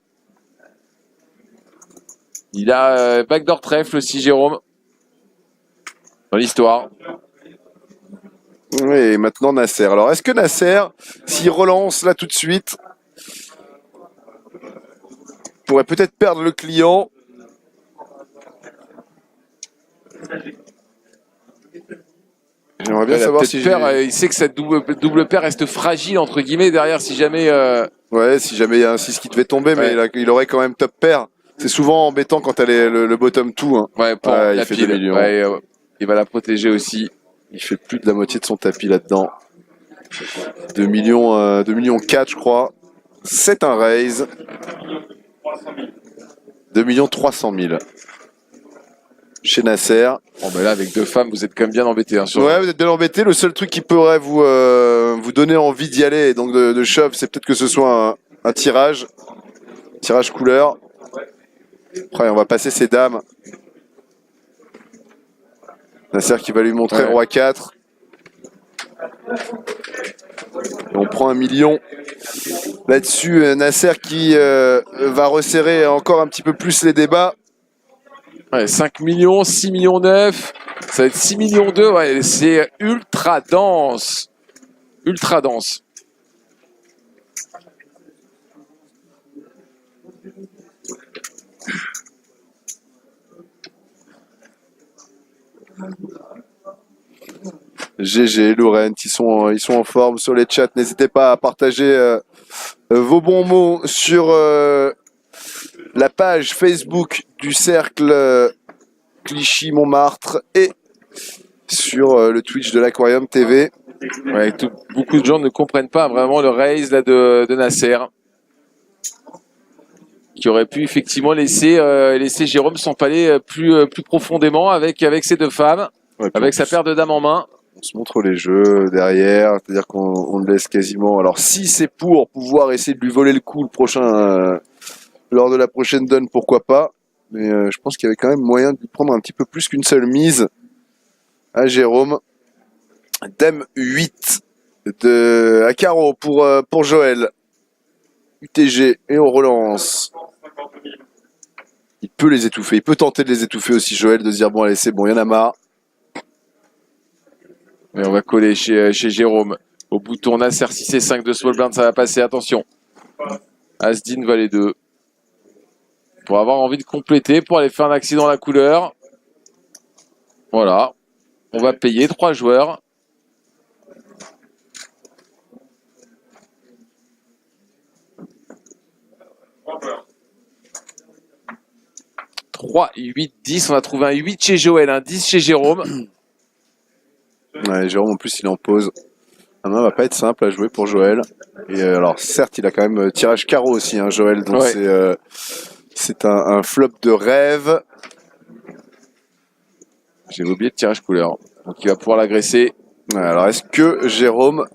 Il a backdoor trèfle aussi, Jérôme. Dans l'histoire. Oui, et maintenant Nasser. Alors, est-ce que Nasser, s'il relance là tout de suite, pourrait peut-être perdre le client? J'aimerais bien Il a savoir peut-être si peur, il sait que cette double paire reste fragile, entre guillemets, derrière, si jamais... ouais, si jamais il y a un 6 qui devait tomber, mais Ouais. il aurait quand même top pair. C'est souvent embêtant quand elle est le bottom 2. Hein. Ouais, pour Ouais, il la fait pile. 2 millions. Ouais, il va la protéger aussi. Il fait plus de la moitié de son tapis là-dedans. 2 millions 4, je crois. C'est un raise. 2 300 000. Chez Nasser. Bon, ben là, avec deux femmes, vous êtes quand même bien embêtés. Hein, sur... Ouais, vous êtes bien embêté. Le seul truc qui pourrait vous donner envie d'y aller et donc de shove, c'est peut-être que ce soit un tirage. Tirage couleur. Après, on va passer ces dames. Nasser qui va lui montrer Ouais. Roi 4. Et on prend 1 million. Là-dessus, Nasser qui va resserrer encore un petit peu plus les débats. Ouais, 5 millions, 6 millions 9. Ça va être 6 millions 2. Ouais, c'est ultra dense. Ultra dense. GG, Laurent, ils sont en forme sur les chats. N'hésitez pas à partager vos bons mots sur la page Facebook du Cercle Clichy-Montmartre et sur le Twitch de l'Aquarium TV. Ouais, beaucoup de gens ne comprennent pas vraiment le raise là, de Nasser. Qui aurait pu effectivement laisser Jérôme s'empaler plus profondément avec ses deux femmes, Ouais, puis avec en sa plus, paire de dames en main. on se montre les jeux derrière, c'est-à-dire qu'on le laisse quasiment. Alors si c'est pour pouvoir essayer de lui voler le coup le prochain lors de la prochaine donne, pourquoi pas. Mais je pense qu'il y avait quand même moyen de lui prendre un petit peu plus qu'une seule mise à Jérôme. Dame 8 à carreau pour Joël. UTG et on relance. Il peut les étouffer, il peut tenter de les étouffer aussi Joël, de se dire bon allez c'est bon, il y en a marre. Et on va coller chez Jérôme. Au bouton Nasser 6 et 5 de small blind, ça va passer, attention. Asdin valet 2. Pour avoir envie de compléter, pour aller faire un accident à la couleur. Voilà. On va payer 3 joueurs. « 3, 8, 10. On a trouvé un 8 chez Joël, un 10 chez Jérôme. Ouais, Jérôme en plus il est en pause. La main va pas être simple à jouer pour Joël. Et alors certes il a quand même tirage carreau aussi hein, Joël, donc Ouais. c'est un flop de rêve. J'ai oublié de tirage couleur. Donc il va pouvoir l'agresser. Ouais, alors est-ce que Jérôme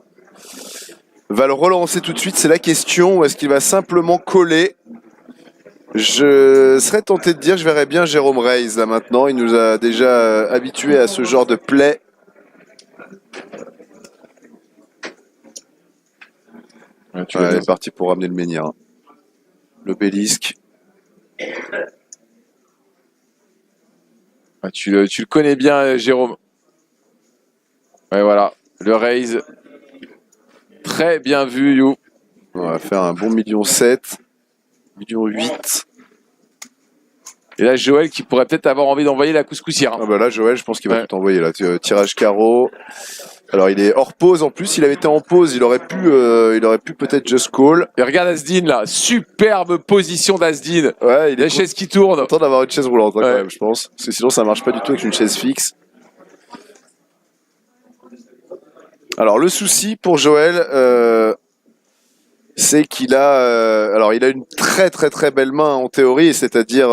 va le relancer tout de suite, c'est la question, ou est-ce qu'il va simplement coller? Je serais tenté de dire, je verrais bien Jérôme raise là maintenant, il nous a déjà habitués à ce genre de play. Ouais, tu Ouais, l'as il dit. est parti pour ramener le menhir. L'obélisque. Ouais, tu le connais bien, Jérôme. Ouais, voilà. Le raise. Très bien vu, You. On va faire un bon 1,7 million, 1,8 million. Et là, Joël qui pourrait peut-être avoir envie d'envoyer la couscoussière. Ah bah là Joël, je pense qu'il va Ouais. tout envoyer là. Tirage carreau. Alors il est hors pause en plus, il avait été en pause, il aurait pu peut-être just call. Et regarde Asdin là, superbe position d'Asdin. Ouais, il La est chaise qui tourne. content d'avoir une chaise roulante hein, Ouais. quand même, je pense. Parce que sinon ça marche pas du tout avec une chaise fixe. Alors le souci pour Joël, c'est qu'il a, alors il a une très très très belle main en théorie, c'est-à-dire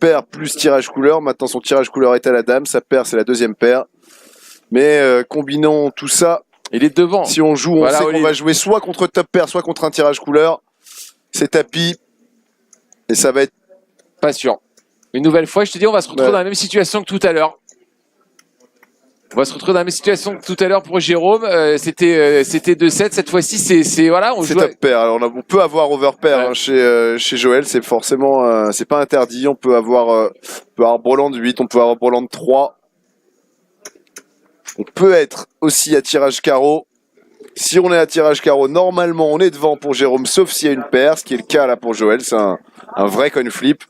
paire plus tirage couleur. Maintenant son tirage couleur est à la dame, sa paire c'est la deuxième paire. Mais combinant tout ça, Il est devant. si on joue, on Voilà, sait qu'on Olive. va jouer soit contre top pair, soit contre un tirage couleur. C'est tapis et ça va être Pas sûr. Une nouvelle fois, je te dis, on va se retrouver Ouais. dans la même situation que tout à l'heure. On va se retrouver dans la même situation que tout à l'heure pour Jérôme. C'était 2-7. Cette fois-ci, c'est voilà, on c'est joue. top pair. Alors on peut avoir over pair Ouais. hein, chez Joël, c'est forcément c'est pas interdit. On peut avoir Broland 8, on peut avoir Broland 3. On peut être aussi à tirage carreau. Si on est à tirage carreau, normalement on est devant pour Jérôme, sauf s'il y a une paire, ce qui est le cas là pour Joël. C'est un vrai coin flip.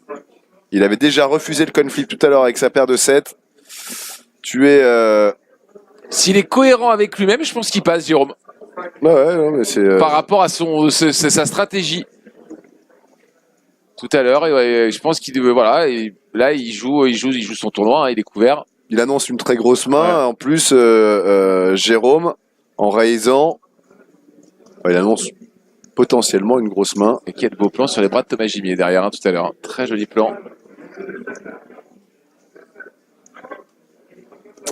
Il avait déjà refusé le coin flip tout à l'heure avec sa paire de 7. Tu es S'il est cohérent avec lui-même, je pense qu'il passe, Jérôme, ouais, non, mais c'est par rapport à sa stratégie. Tout à l'heure, et je pense qu'il devait, voilà, et là il joue son tournoi, hein, il est couvert. il annonce une très grosse main. Ouais. En plus, Jérôme, en raisant, il annonce potentiellement une grosse main. Et quel beau plan sur les bras de Thomas Gimier derrière, hein, tout à l'heure. Hein. Très joli plan.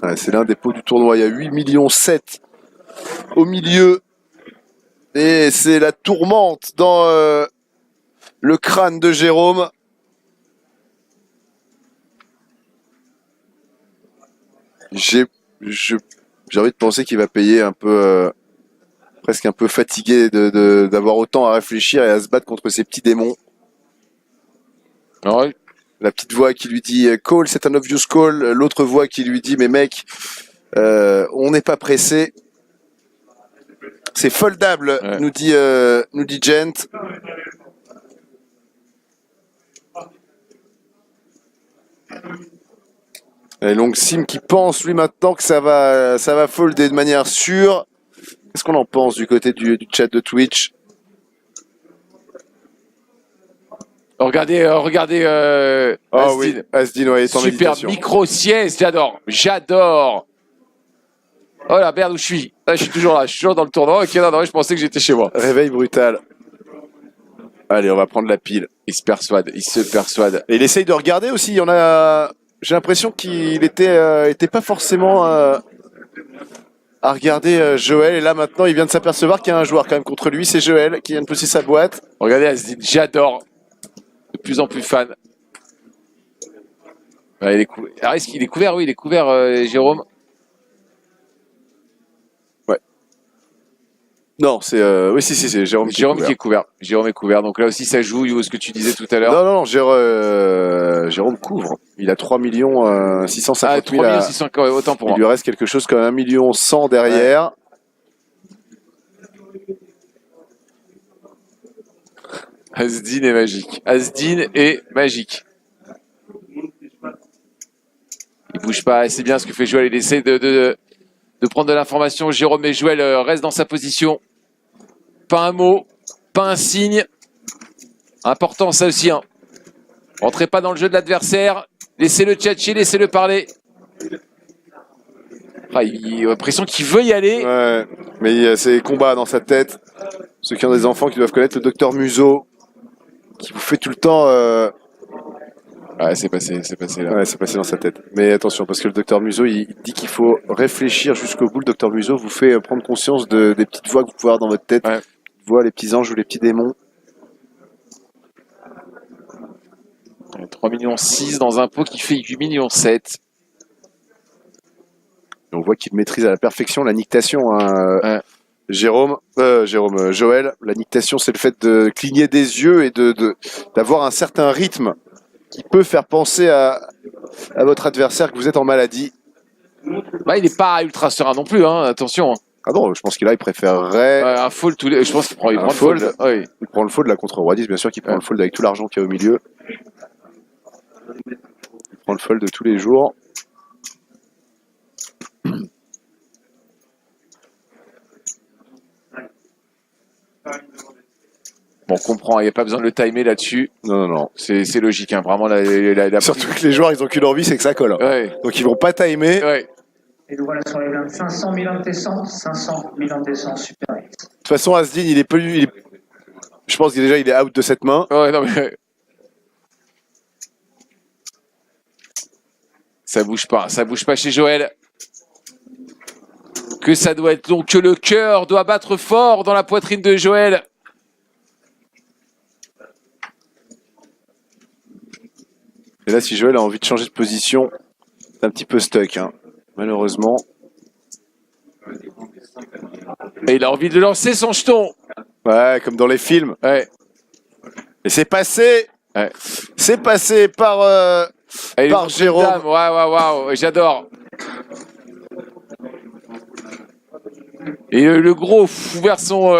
Ouais, c'est l'un des pots du tournoi. Il y a 8,7 millions au milieu. Et c'est la tourmente dans le crâne de Jérôme. J'ai envie de penser qu'il va payer un peu, presque un peu fatigué d'avoir autant à réfléchir et à se battre contre ces petits démons. Alors, La petite voix qui lui dit call, c'est un obvious call. L'autre voix qui lui dit mais mec, on n'est pas pressé. C'est foldable, Ouais. nous dit Gent. Et donc Sim qui pense lui maintenant que ça va folder de manière sûre. Qu'est-ce qu'on en pense du côté du chat de Twitch? regardez Ah Asdin. oui, Asdin ouais, est en Super méditation. micro-sieste, j'adore. Oh la merde, où je suis? Là, je suis toujours là, je suis toujours dans le tournoi. Ok, non, je pensais que j'étais chez moi. Réveil brutal. Allez, on va prendre la pile. Il se persuade. Et il essaye de regarder aussi. Il y en a. J'ai l'impression qu'il était pas forcément à regarder Joël. Et là maintenant, il vient de s'apercevoir qu'il y a un joueur quand même contre lui. C'est Joël qui vient de pousser sa boîte. Regardez Asdin, j'adore. De plus en plus fan. Ouais, alors, est-ce qu'il est couvert? Oui, il est couvert, Jérôme. Non, c'est oui, si, c'est Jérôme qui Jérôme qui est couvert. Jérôme est couvert. Donc là aussi, ça joue, ce que tu disais tout à l'heure. Non, Jérôme couvre. Il a 3 650 Ah, 000 3 600, ouais, autant pour Il moi. lui reste quelque chose comme 1 100 000 derrière. Asdin est magique. Asdin est magique. Il bouge pas, c'est bien ce que fait Joël. Il essaie de prendre de l'information. Jérôme et Joël restent dans sa position. Pas un mot, pas un signe. Important ça aussi. Hein. Rentrez pas dans le jeu de l'adversaire. Laissez-le tchatcher, laissez-le parler. Ah, il a l'impression qu'il veut y aller. Ouais, mais il y a ces combats dans sa tête. Ceux qui ont des enfants qui doivent connaître le docteur Museau, qui vous fait tout le temps. Ouais, c'est passé là. Ouais, c'est passé dans sa tête. Mais attention, parce que le docteur Museau, il dit qu'il faut réfléchir jusqu'au bout. Le docteur Museau vous fait prendre conscience des petites voix que vous pouvez avoir dans votre tête. Ouais. Voix, les petits anges ou les petits démons. 3,6 millions dans un pot qui fait 8,7 millions. Et on voit qu'il maîtrise à la perfection la nictation. Hein. Ouais. Joël, la nictation, c'est le fait de cligner des yeux et d'avoir un certain rythme qui peut faire penser à votre adversaire que vous êtes en maladie. Bah, il n'est pas ultra serein non plus, hein, attention. Ah non, je pense qu'il il préférerait. Un fold tous les. Je pense qu'il prend, il Un prend le fold. fold. Oui. Il prend le fold là contre Roi 10, bien sûr qu'il prend le fold avec tout l'argent qu'il y a au milieu. Il prend le fold de tous les jours. Bon, on comprend, il n'y a pas besoin de le timer là-dessus. Non, non, non. C'est logique, hein. Vraiment, Surtout que les joueurs, ils ont qu'une envie, c'est que ça colle. Ouais, Donc ils vont pas timer. ouais. Et nous voilà sur les blindes 500 000 indécents, 500 000 indécents Super X. De toute façon, Asdin, il est plus. Je pense qu'il déjà il est out de cette main. Ouais, non, mais... Ça bouge pas chez Joël. Que ça doit être long, que le cœur doit battre fort dans la poitrine de Joël. Et là, si Joël a envie de changer de position, c'est un petit peu stuck, hein. Malheureusement. Et il a envie de lancer son jeton. Ouais, comme dans les films. Ouais. Et c'est passé. Ouais. C'est passé par Allez, par Jérôme. Waouh, j'adore. Et le gros fou vers son.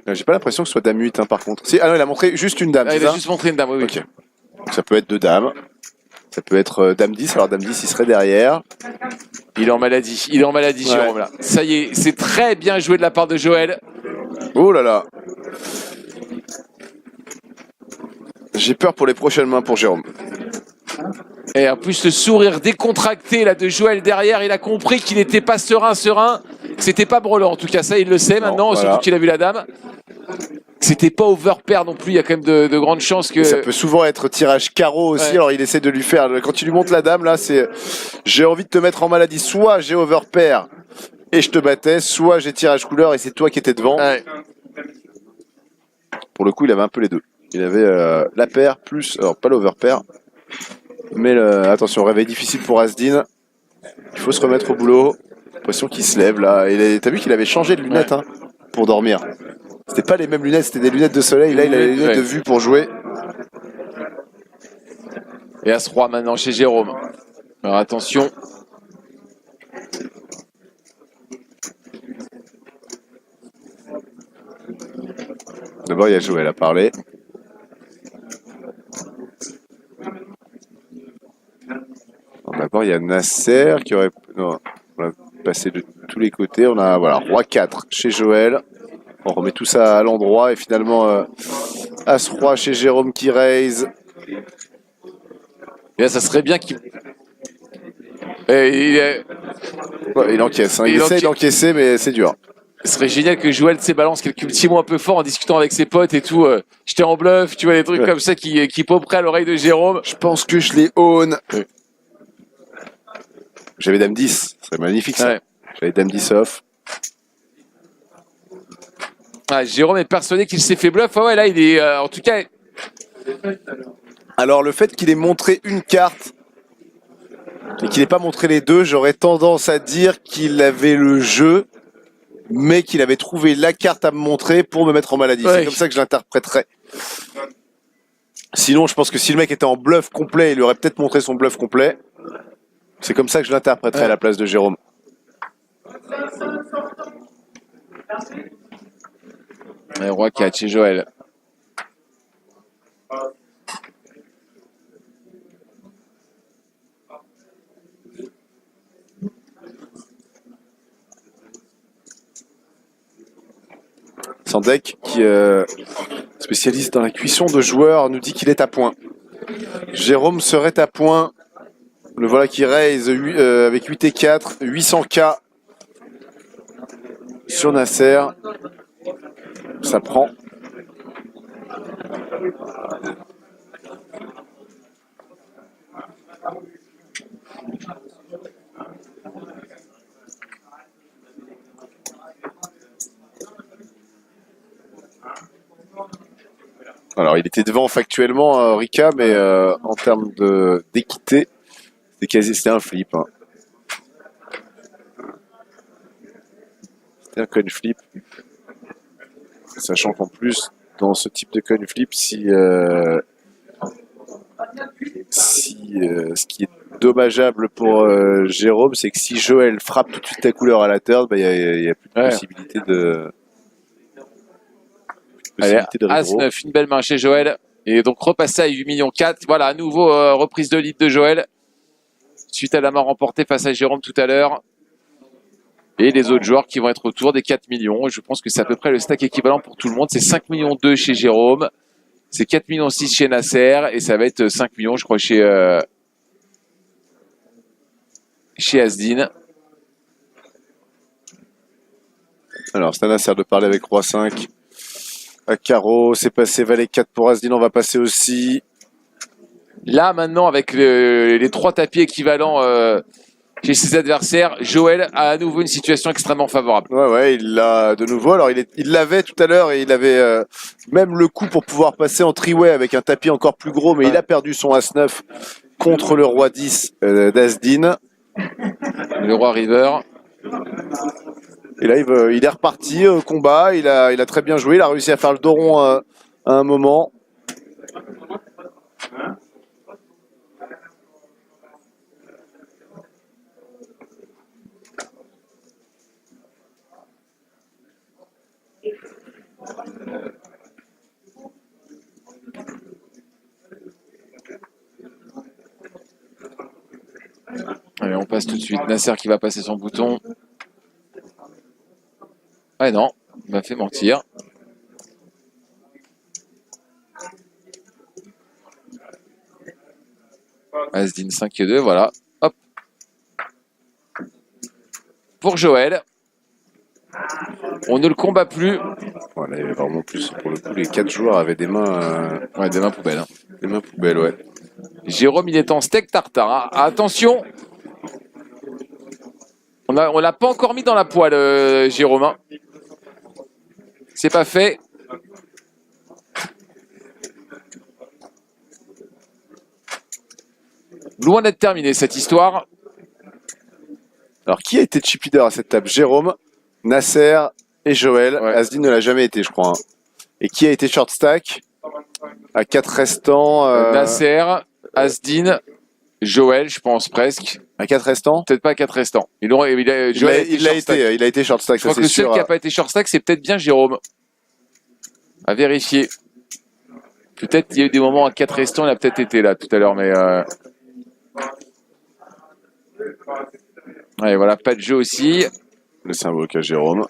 J'ai pas l'impression que ce soit dame 8, hein, par contre. Si, ah non, il a montré juste une dame. Ah, c'est il a ça juste montré une dame, oui. Ok. Donc, ça peut être deux dames. Ça peut être dame 10. Alors dame 10, il serait derrière. Il est en maladie, Ouais. Jérôme, là. Ça y est, c'est très bien joué de la part de Joël. Oh là là. J'ai peur pour les prochaines mains pour Jérôme. Et en plus, le sourire décontracté là de Joël derrière, il a compris qu'il n'était pas serein. Que c'était pas brelant. En tout cas, ça, il le sait maintenant, voilà. surtout qu'il a vu la dame. C'était pas overpair non plus. Il y a quand même de grandes chances que. Ça peut souvent être tirage carreau aussi. Ouais. Alors il essaie de lui faire. Quand il lui montre la dame, là, c'est j'ai envie de te mettre en maladie. Soit j'ai overpair et je te battais, soit j'ai tirage couleur et c'est toi qui étais devant. Ouais. Pour le coup, il avait un peu les deux. Il avait la paire plus. Alors pas l'overpair. Mais attention, réveil difficile pour Asdin. Il faut se remettre au boulot. L'impression qu'il se lève là. T'as vu qu'il avait changé de lunettes, hein, pour dormir. C'était pas les mêmes lunettes, c'était des lunettes de soleil. Là, il a les lunettes de vue pour jouer. Et As-Roi maintenant chez Jérôme. Alors attention. D'abord, il y a Joël à parler. D'abord, il y a Nasser qui aurait. Non, on a passé de tous les côtés. On a voilà, Roi 4 chez Joël. On remet tout ça à l'endroit et finalement As-Roi chez Jérôme qui raise. Et là, ça serait bien qu'il. Ouais, il encaisse, hein. Il essaye d'encaisser, mais c'est dur. Ce serait génial que Joël balance quelques petits mots un peu forts en discutant avec ses potes et tout. J'étais en bluff, tu vois, des trucs Ouais. comme ça qui poperaient à l'oreille de Jérôme. Je pense que je les own. J'avais Dame 10, c'est magnifique ça. Ouais. J'avais Dame 10 off. Ah, Jérôme est persuadé qu'il s'est fait bluff. Ah ouais, là, il est. En tout cas. Alors le fait qu'il ait montré une carte et qu'il n'ait pas montré les deux, j'aurais tendance à dire qu'il avait le jeu, mais qu'il avait trouvé la carte à me montrer pour me mettre en maladie. Ouais. C'est comme ça que je l'interpréterais. Sinon, je pense que si le mec était en bluff complet, il lui aurait peut-être montré son bluff complet. C'est comme ça que je l'interpréterais à la place de Jérôme. Et Roi 4 chez Joël. Sandek, qui spécialiste dans la cuisson de joueurs, nous dit qu'il est à point. Jérôme serait à point. Le voilà qui raise avec 8 et 4, 800K sur Nasser. Ça prend. Alors, il était devant factuellement, Rika, mais en termes d'équité, c'était un flip. Hein. C'était un coin flip. Sachant qu'en plus, dans ce type de coin flip, ce qui est dommageable pour Jérôme, c'est que si Joël frappe tout de suite la couleur à la turn, il n'y a plus de possibilité de... Allez, As-9, une belle main chez Joël. Et donc repasser à 8,4 millions. Voilà, à nouveau reprise de lead de Joël. Suite à la main remportée face à Jérôme tout à l'heure. Et les autres joueurs qui vont être autour des 4 millions. Je pense que c'est à peu près le stack équivalent pour tout le monde. C'est 5 millions 2 chez Jérôme. C'est 4 millions 6 chez Nasser. Et ça va être 5 millions, je crois, chez Asdin. Alors, c'est à Nasser de parler avec Roi 5. À carreau, c'est passé Valet 4 pour Asdin. On va passer aussi. Là, maintenant, avec les 3 tapis équivalents chez ses adversaires, Joël a à nouveau une situation extrêmement favorable. Ouais, il l'a de nouveau. Alors, il l'avait tout à l'heure et il avait même le coup pour pouvoir passer en triway avec un tapis encore plus gros, mais il a perdu son As-9 contre le Roi 10 d'Asdin. Le Roi River. Et là, il est reparti au combat. Il a très bien joué. Il a réussi à faire le dos rond à un moment. Allez, on passe tout de suite. Nasser qui va passer son bouton. Ah non, il m'a fait mentir. Asdin 5-2, voilà. Hop. Pour Joël. On ne le combat plus. Voilà, il y avait vraiment plus. Pour le coup, les 4 joueurs avaient des mains, Ouais, des mains poubelles. Hein. des mains poubelles, ouais. Jérôme, il est en steak tartare. Hein. Attention. On l'a pas encore mis dans la poêle, Jérôme. Hein. C'est pas fait. Loin d'être terminé cette histoire. Alors, qui a été chip leader à cette table? Jérôme, Nasser et Joël. Ouais. Asdin ne l'a jamais été, je crois. Hein. Et qui a été short stack? À 4 restants. Nasser, Asdin, Joël, je pense presque. À 4 restants? Peut-être pas à 4 restants. Joël Il a été short stack, Je crois ça que c'est celui sûr. qui n'a pas été short stack, c'est peut-être bien Jérôme. À vérifier. Peut-être il y a eu des moments à 4 restants, il a peut-être été là tout à l'heure, mais. Ouais, voilà, pas de jeu aussi. Le symbole qu'a Jérôme.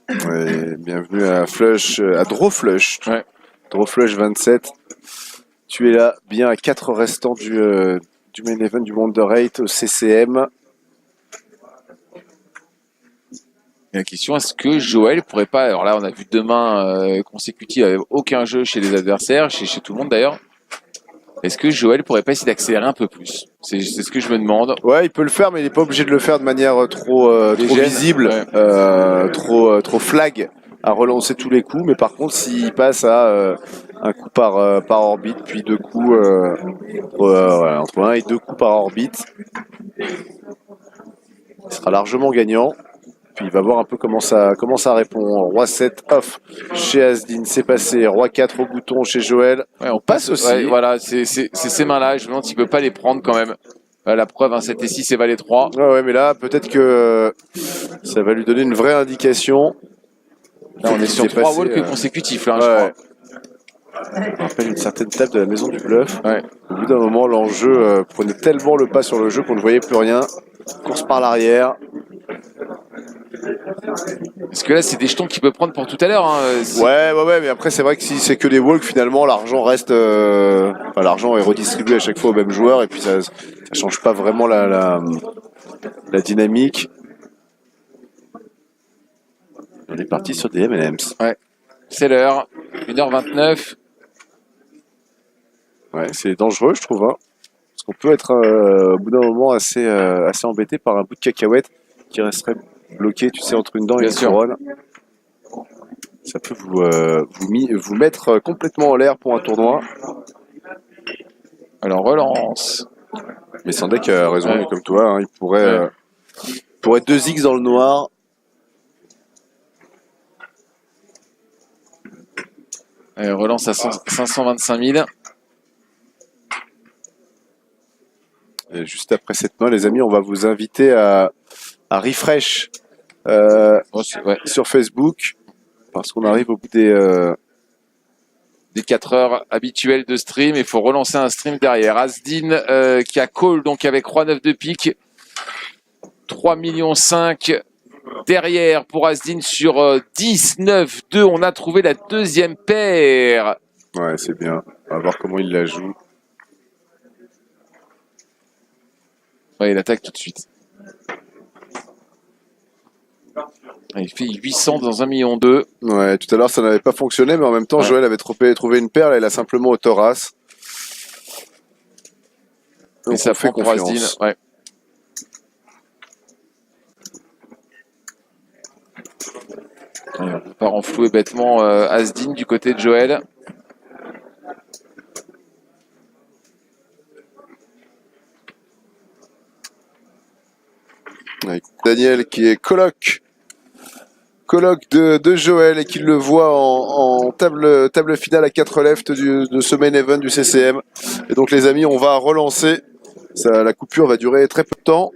Ouais, bienvenue à Flush, à Draw Flush. Ouais. Draw Flush 27. Tu es là, bien à 4 restants du main event du Wonder 8 au CCM. Et la question, est-ce que Joël pourrait pas. Alors là, on a vu 2 mains consécutives avec aucun jeu chez les adversaires, chez tout le monde d'ailleurs. Est-ce que Joël pourrait pas essayer d'accélérer un peu plus? C'est ce que je me demande. Ouais, il peut le faire, mais il n'est pas obligé de le faire de manière trop Légère, visible, ouais. trop flag à relancer tous les coups. Mais par contre, s'il passe à un coup par orbite, puis 2 coups, voilà, entre 1 et 2 coups par orbite, il sera largement gagnant. Puis il va voir un peu comment ça répond. Roi 7 off chez Asdin, c'est passé. Roi 4 au bouton chez Joël. Ouais, on passe aussi. Ouais, voilà, c'est ces mains-là. Je me demande s'il peut pas les prendre quand même. La preuve, 7 et 6 et Valet 3. Ouais, mais là, peut-être que ça va lui donner une vraie indication. Là, on est sur 3 walks consécutifs, là, je crois. On rappelle une certaine table de la maison du bluff. Ouais. Au bout d'un moment, l'enjeu prenait tellement le pas sur le jeu qu'on ne voyait plus rien. Course par l'arrière. Parce que là, c'est des jetons qu'il peut prendre pour tout à l'heure. Hein. Ouais, mais après, c'est vrai que si c'est que des walks, finalement, l'argent reste. L'argent est redistribué à chaque fois au même joueur et puis ça change pas vraiment la dynamique. On est parti sur des M&M's. Ouais. C'est l'heure. 1h29. Ouais, c'est dangereux, je trouve. Hein. Parce qu'on peut être au bout d'un moment assez embêté par un bout de cacahuète qui resterait bloqué, tu sais, entre une dent et Bien une sûr. couronne. Ça peut vous mettre complètement en l'air pour un tournoi. Alors, relance. Mais Sandek a raison, Ouais. il est comme toi. Hein, il pourrait 2x dans le noir. Allez, relance à 525 000. Et juste après cette main, les amis, on va vous inviter à refresh Oh, ouais. sur Facebook. Parce qu'on arrive au bout des... Des 4 heures habituelles de stream. Il faut relancer un stream derrière. Asdin qui a call donc avec Roi 9 de pique. 3,5 millions derrière pour Asdin sur 19-2. On a trouvé la deuxième paire. Ouais, c'est bien. On va voir comment il la joue. Ouais, il attaque tout de suite. Il fait 800 dans 1,2 million. Ouais, tout à l'heure ça n'avait pas fonctionné, mais en même temps, Ouais. Joël avait trouvé une perle, elle a simplement au thorax. Et Donc, ça on fait prend pour Asdin. confiance. Ouais. On part renflouer bêtement Asdin du côté de Joël. Avec Daniel qui est coloc de Joël et qui le voit en table finale à 4 left de ce main event du CCM. Et donc les amis, on va relancer. La coupure va durer très peu de temps.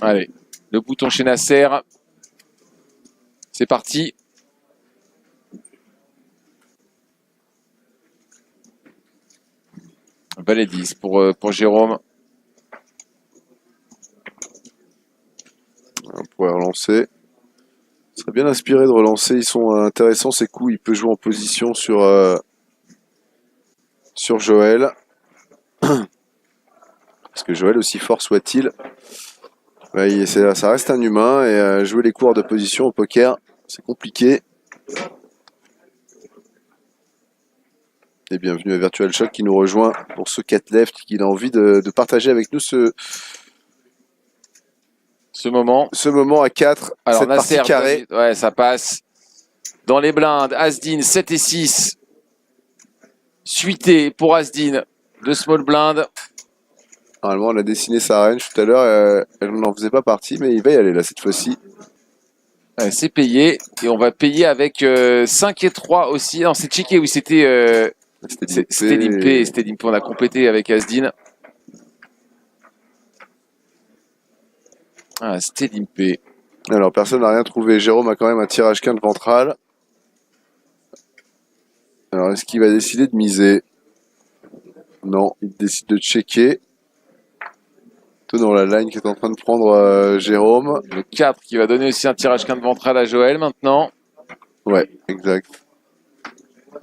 Allez, le bouton chez Nasser. C'est parti. Valet 10 pour Jérôme. On pourrait relancer. Il serait bien inspiré de relancer. Ils sont intéressants ces coups. Il peut jouer en position sur Joël. Parce que Joël, aussi fort soit-il, ça reste un humain et jouer les cours de position au poker, c'est compliqué. Et bienvenue à Virtual Shock qui nous rejoint pour ce 4 left, qu'il a envie de partager avec nous ce moment à 4, Alors, cette Nasser, partie carrée. ouais, ça passe. Dans les blindes, Asdin 7 et 6. Suité pour Asdin. Le small blind. Normalement, on a dessiné sa range tout à l'heure, elle n'en faisait pas partie, mais il va y aller là cette fois-ci. Ouais, c'est payé. Et on va payer avec 5 et 3 aussi. Non, c'est checké, oui, c'était limpé. C'était limpé. On a complété avec Asdin. Ah, c'était limpé. Alors, personne n'a rien trouvé. Jérôme a quand même un tirage quinte ventral. Alors, est-ce qu'il va décider de miser? Non, il décide de checker. Tout dans la line qui est en train de prendre Jérôme. Le 4 qui va donner aussi un tirage quinte ventral à Joël maintenant. Ouais, exact.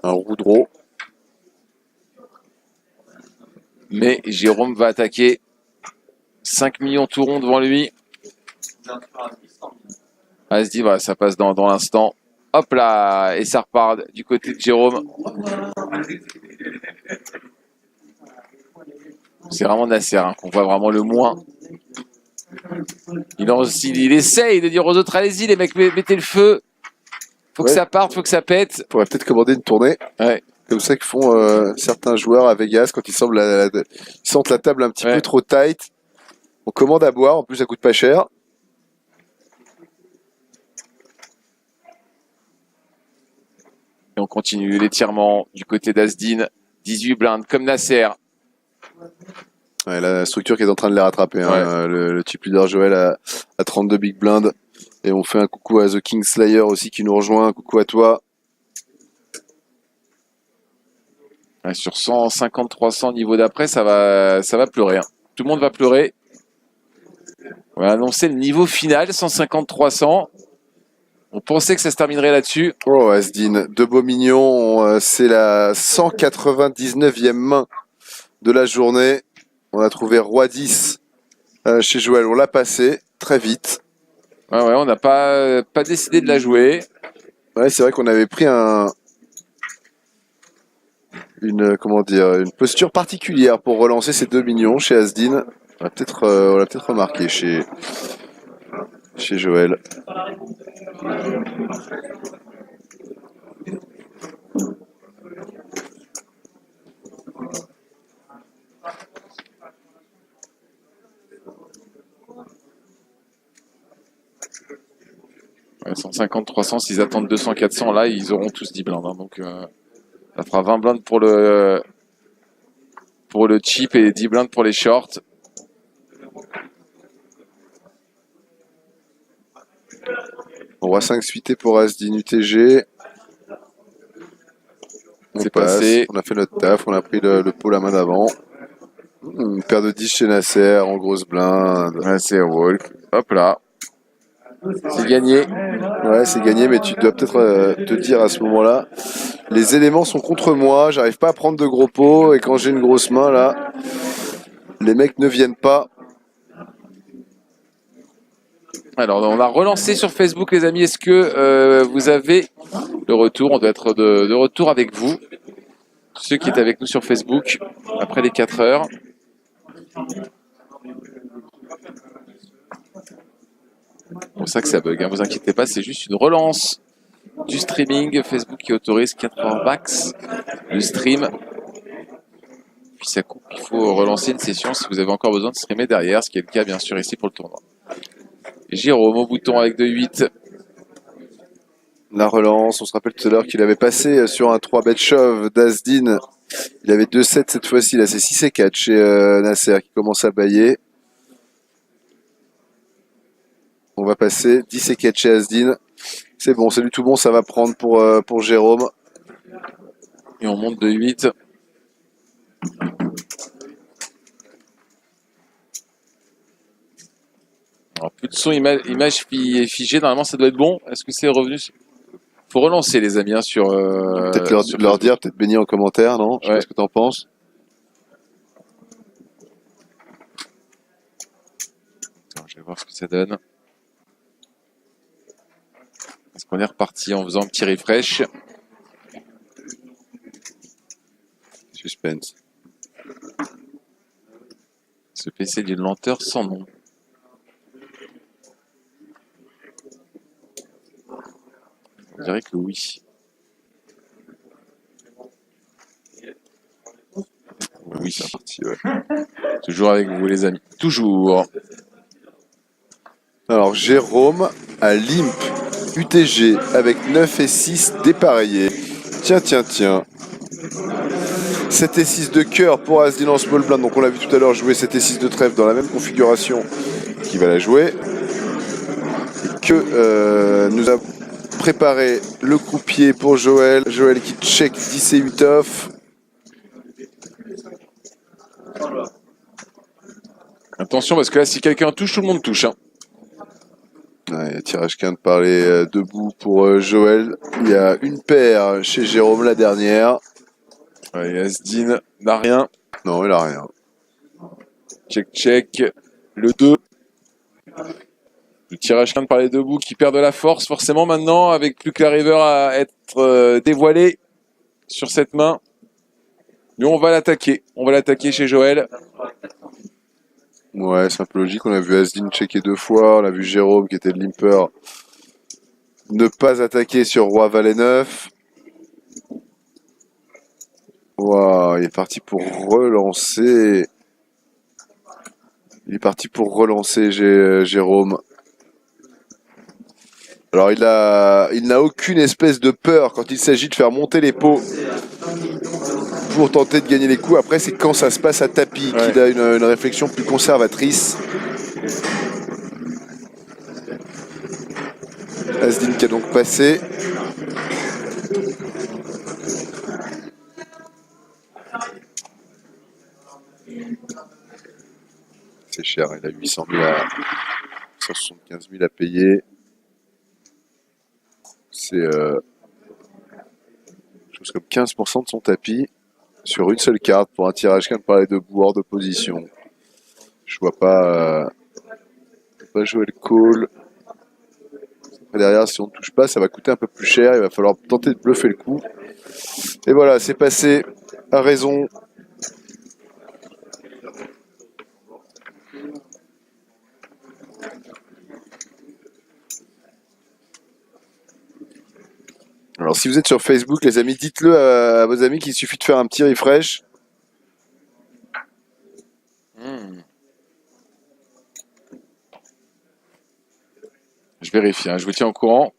Un roudreau. Mais Jérôme va attaquer. 5 millions tout rond devant lui. Ah, se dit, voilà, ça passe dans l'instant. Hop là, et ça repart du côté de Jérôme. C'est vraiment Nasser hein, qu'on voit vraiment le moins. Il essaye de dire aux autres, allez-y les mecs, mettez le feu. Faut que ça parte, faut que ça pète. On pourrait peut-être commander une tournée. Ouais. Comme ça que font certains joueurs à Vegas quand ils sentent la table un petit peu trop tight. On commande à boire, en plus ça coûte pas cher. Et on continue l'étirement du côté d'Asdin. 18 blindes comme Nasser. Ouais, la structure qui est en train de les rattraper. Hein. Le chip leader Joël a 32 big blinds. Et on fait un coucou à The King Slayer aussi qui nous rejoint. Un coucou à toi. Ouais, sur 150-300 niveau d'après, ça va pleurer. Hein. Tout le monde va pleurer. On va annoncer le niveau final, 150-300. On pensait que ça se terminerait là-dessus. Oh, Asdin, deux beaux mignons. C'est la 199e main de la journée. On a trouvé Roi 10 chez Joël. On l'a passé très vite. Ouais, on n'a pas décidé de la jouer. Ouais, c'est vrai qu'on avait pris une posture particulière pour relancer ces deux mignons chez Asdin. On l'a peut-être remarqué chez Joël. Ouais, 150-300, s'ils attendent 200-400, là, ils auront tous 10 blindes. Hein, donc, ça fera 20 blindes pour le chip et 10 blindes pour les shorts. Roi 5 suité pour As-Dine UTG. On C'est passe, passé. on a fait notre taf, on a pris le pot la main d'avant. Une paire de 10 chez Nasser en grosse blinde. Ouais, c'est walk. Hop là. C'est gagné. Ouais, c'est gagné, mais tu dois peut-être te dire à ce moment-là, les éléments sont contre moi, j'arrive pas à prendre de gros pots, et quand j'ai une grosse main là, les mecs ne viennent pas. Alors, on a relancé sur Facebook, les amis. Est-ce que vous avez le retour? On doit être de retour avec vous. Ceux qui étaient avec nous sur Facebook, après les 4 heures. C'est pour ça que ça bug, hein. Vous inquiétez pas, c'est juste une relance du streaming. Facebook qui autorise 4 heures max de stream. Puis ça coupe. Il faut relancer une session si vous avez encore besoin de streamer derrière, ce qui est le cas bien sûr ici pour le tournoi. Jérôme au bouton avec 2-8. La relance, on se rappelle tout à l'heure qu'il avait passé sur un 3-bet shove d'As-Dine. Il avait 2-7 cette fois-ci, là c'est 6 et 4 chez Nasser qui commence à bailler. On va passer 10 et 4 chez As-Dine. C'est bon, c'est du tout bon, ça va prendre pour Jérôme. Et on monte de 8. Alors, plus de son, image figée. Normalement, ça doit être bon. Est-ce que c'est revenu? Faut relancer, les amis, hein, sur. Peut-être leur Facebook. dire, peut-être Benny en commentaire, non? Je sais Ouais. pas ce que t'en penses. Attends, je vais voir ce que ça donne. Est-ce qu'on est reparti en faisant un petit refresh? Suspense. Ce PC d'une lenteur sans nom. On dirait que oui. Oui, C'est parti, ouais. toujours avec vous, les amis. Toujours. Alors Jérôme à Limp UTG avec 9 et 6 dépareillés. Tiens. 7 et 6 de cœur pour As-Dine en small blind. Donc on l'a vu tout à l'heure jouer 7 et 6 de trèfle dans la même configuration qui va la jouer. Que nous a préparé le croupier pour Joël. Joël qui check 10 et 8 off. Attention, parce que là, si quelqu'un touche, tout le monde touche, hein. Ouais, tirage quinte par les debout pour Joël. Il y a une paire chez Jérôme, la dernière. Ouais, As-Dine n'a rien. Non, il a rien. Check. Le 2. Le tirage quinte par les deux bouts qui perd de la force, forcément, maintenant, avec plus que la river à être dévoilé sur cette main. Nous, on va l'attaquer. On va l'attaquer chez Joël. Ouais, c'est un peu logique. On a vu As-Dine checker 2 fois. On a vu Jérôme, qui était le limper, ne pas attaquer sur Roi Valet 9. Wow, il est parti pour relancer. Jérôme. Alors il n'a aucune espèce de peur quand il s'agit de faire monter les pots pour tenter de gagner les coups. Après, c'est quand ça se passe à tapis qu'il a une réflexion plus conservatrice. As-Dine qui a donc passé. C'est cher, il a 800 000 à 175 000 à payer. C'est chose comme 15% de son tapis sur une seule carte pour un tirage quinte par les deux bouts hors de position. Je vois pas jouer le call. Après, derrière, si on ne touche pas, ça va coûter un peu plus cher. Il va falloir tenter de bluffer le coup. Et voilà, c'est passé à raison. Alors si vous êtes sur Facebook, les amis, dites-le à vos amis qu'il suffit de faire un petit refresh. Je vérifie, hein, je vous tiens au courant.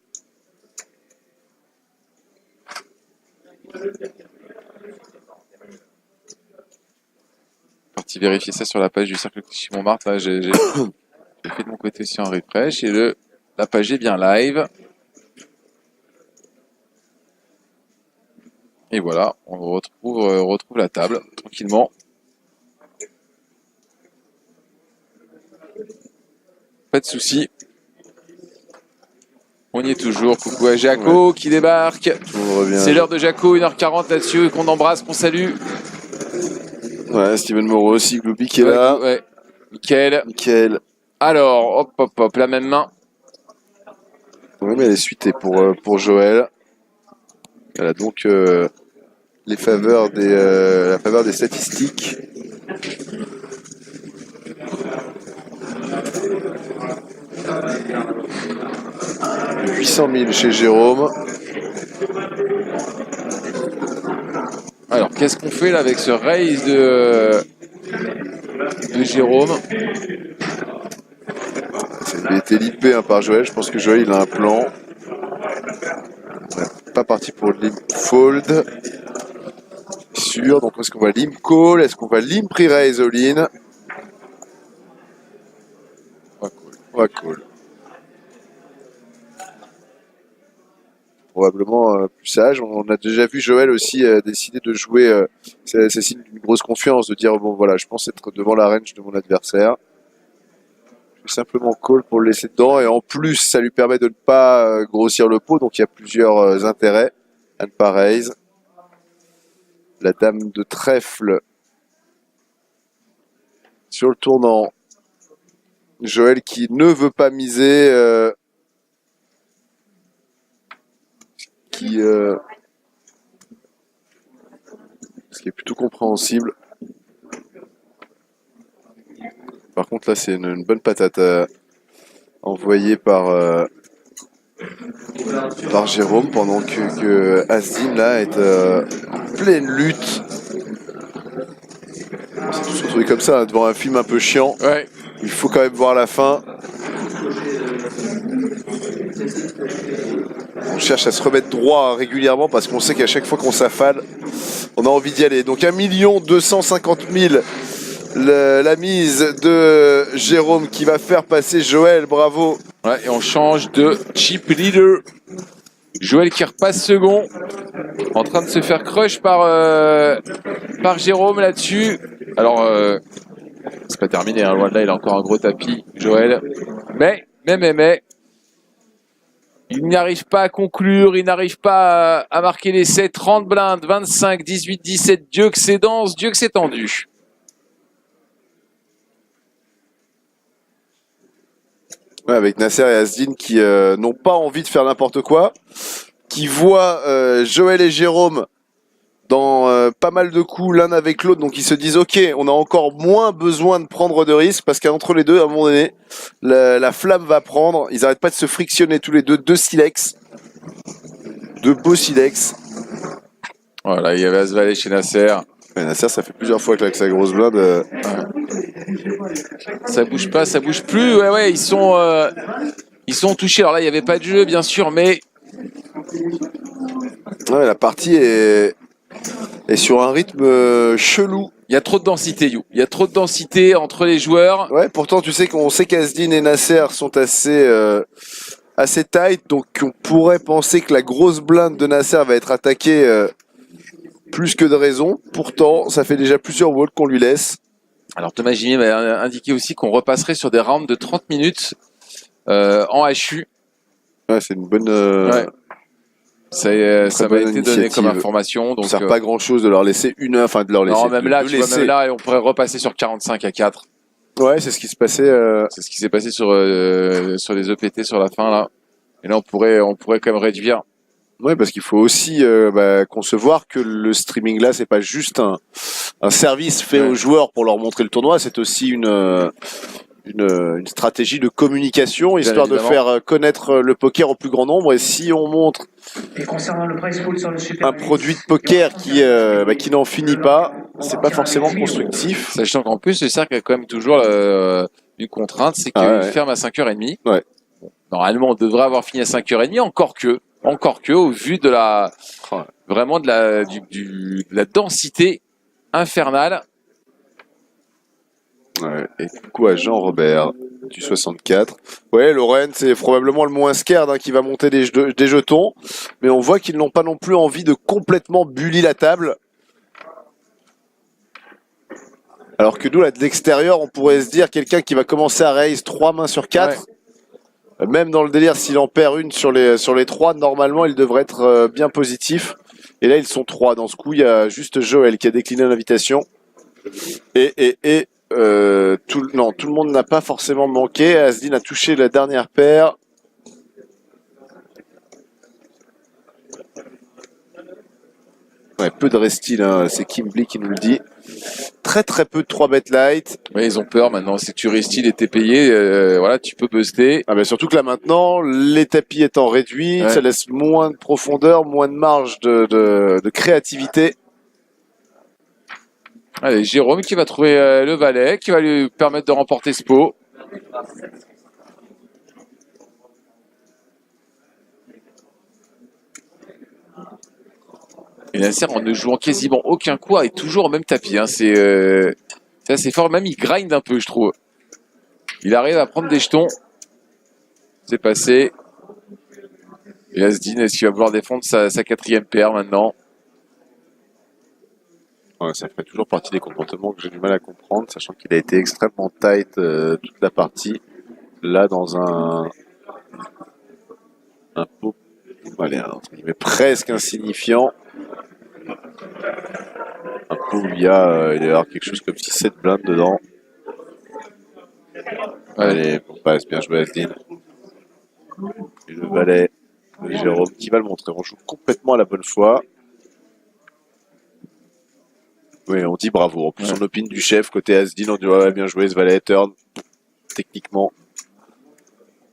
Parti vérifier ça sur la page du Cercle Clichy Montmartre. Là, j'ai fait de mon côté aussi un refresh et la page est bien live. Et voilà, on retrouve la table tranquillement. Pas de souci. On y est toujours. Coucou à Jaco qui débarque. On revient. C'est l'heure de Jaco, 1h40 là-dessus, qu'on embrasse, qu'on salue. Ouais, Steven Moreau aussi, Glooby qui est là. Ouais. Mickaël. Alors, hop, la même main. Oui, mais elle est suitée pour Joël. Elle a donc la faveur des statistiques. « 800 000 chez Jérôme. » Alors, qu'est-ce qu'on fait là avec ce raise de Jérôme? Ça a été lippé par Joël. Je pense que Joël il a un plan. Ouais, pas parti pour limp fold. Sûr. Donc est-ce qu'on va limp call? Est-ce qu'on va limp pre-raise all-in? On va call. Probablement plus sage. On a déjà vu Joël aussi décider de jouer. C'est signe d'une grosse confiance de dire bon voilà, je pense être devant la range de mon adversaire. Je vais simplement call pour le laisser dedans et en plus ça lui permet de ne pas grossir le pot, donc il y a plusieurs intérêts à ne pas raise. La dame de trèfle sur le tournant. Joël qui ne veut pas miser, ce qui est plutôt compréhensible. Par contre là c'est une bonne patate envoyée par Jérôme pendant que Asdin là est en pleine lutte. On s'est tous retrouvés comme ça devant un film un peu chiant. Ouais. Il faut quand même voir la fin. On cherche à se remettre droit régulièrement parce qu'on sait qu'à chaque fois qu'on s'affale, on a envie d'y aller. Donc 1 250 000 la mise de Jérôme qui va faire passer Joël, bravo. Ouais, et on change de chip leader. Joël qui repasse second, en train de se faire crush par Jérôme là-dessus. Alors, c'est pas terminé, hein, loin de là, il a encore un gros tapis, Joël. Mais, il n'arrive pas à conclure, il n'arrive pas à marquer l'essai. 30 blindes, 25, 18, 17, Dieu que c'est dense, Dieu que c'est tendu. Ouais, avec Nasser et Asdin qui n'ont pas envie de faire n'importe quoi, qui voient Joël et Jérôme dans pas mal de coups l'un avec l'autre, donc ils se disent ok, on a encore moins besoin de prendre de risques parce qu'entre les deux, à un moment donné, la flamme va prendre. Ils n'arrêtent pas de se frictionner tous les deux, deux silex, deux beaux silex. Voilà, il y avait As-Valet chez Nasser. Ouais, Nasser, ça fait plusieurs fois que sa grosse blinde. Ça bouge pas, ça bouge plus. Ouais, ils sont touchés. Alors là, il n'y avait pas de jeu, bien sûr, mais ouais, la partie est sur un rythme chelou. il y a trop de densité, You. Il y a trop de densité entre les joueurs. Ouais, pourtant, tu sais qu'on sait qu'Asdin et Nasser sont assez tight, donc on pourrait penser que la grosse blinde de Nasser va être attaquée plus que de raison. Pourtant, ça fait déjà plusieurs walks qu'on lui laisse. Alors Thomas Gimier m'a indiqué aussi qu'on repasserait sur des rounds de 30 minutes en HU. Ouais, c'est une bonne. Ouais. Ça m'a bonne été donné comme initiative. information. Donc, Ça sert pas grand chose de leur laisser une heure, enfin de leur laisser. non, même là, de tu vois, laisser. même là, on pourrait repasser sur 45 à 4. Ouais, c'est ce qui se passait. C'est ce qui s'est passé sur les EPT sur la fin là. Et là, on pourrait quand même réduire. Ouais, parce qu'il faut aussi concevoir que le streaming là, c'est pas juste un service fait aux joueurs pour leur montrer le tournoi, c'est aussi une stratégie de communication, histoire de faire connaître le poker au plus grand nombre. Et si on montre Et concernant le price pool sur le Super un produit de poker qui n'en finit pas, c'est pas forcément constructif. Sachant qu'en plus, le cercle a quand même toujours une contrainte, c'est qu'il ferme à 5h30. Ouais. Normalement, on devrait avoir fini à 5h30, encore que, au vu de vraiment de la densité infernale. Ouais. Et coucou à Jean-Robert. du 64. Ouais, Loren, c'est probablement le moins scared hein, qui va monter des jetons. Mais on voit qu'ils n'ont pas non plus envie de complètement bully la table. Alors que nous, là, de l'extérieur, on pourrait se dire quelqu'un qui va commencer à raise 3 mains sur 4. Ouais. Même dans le délire, s'il en perd une sur les 3, normalement, il devrait être bien positif. Et là, ils sont 3. Dans ce coup, il y a juste Joël qui a décliné l'invitation. Tout le monde n'a pas forcément manqué. Asdin a touché la dernière paire. Ouais, peu de restil, hein. C'est Kimblee qui nous le dit. Très très peu de 3 bet light. Ouais, ils ont peur maintenant. Si tu restil et t'es payé, voilà, tu peux buster. Ah ben surtout que là maintenant, les tapis étant réduits, ça laisse moins de profondeur, moins de marge de créativité. Allez, Jérôme qui va trouver le valet, qui va lui permettre de remporter ce pot. Et Nasser, en ne jouant quasiment aucun coup, est toujours au même tapis. Hein. C'est assez fort. Même il grind un peu, je trouve. Il arrive à prendre des jetons. C'est passé. Et Asdin, est-ce qu'il va vouloir défendre sa 4e paire maintenant? Ouais, ça fait toujours partie des comportements que j'ai du mal à comprendre, sachant qu'il a été extrêmement tight toute la partie. Là, dans un pot, allez, entre guillemets, presque insignifiant. Un pot où il doit y avoir quelque chose comme 6-7 blindes dedans. Allez, on passe, bien joué Asdin. Et le valet de Jérôme qui va le montrer. On joue complètement à la bonne foi. Oui, on dit bravo. En plus, on opine du chef côté Asdin. On dit ouais, bien joué ce valet turn. Techniquement,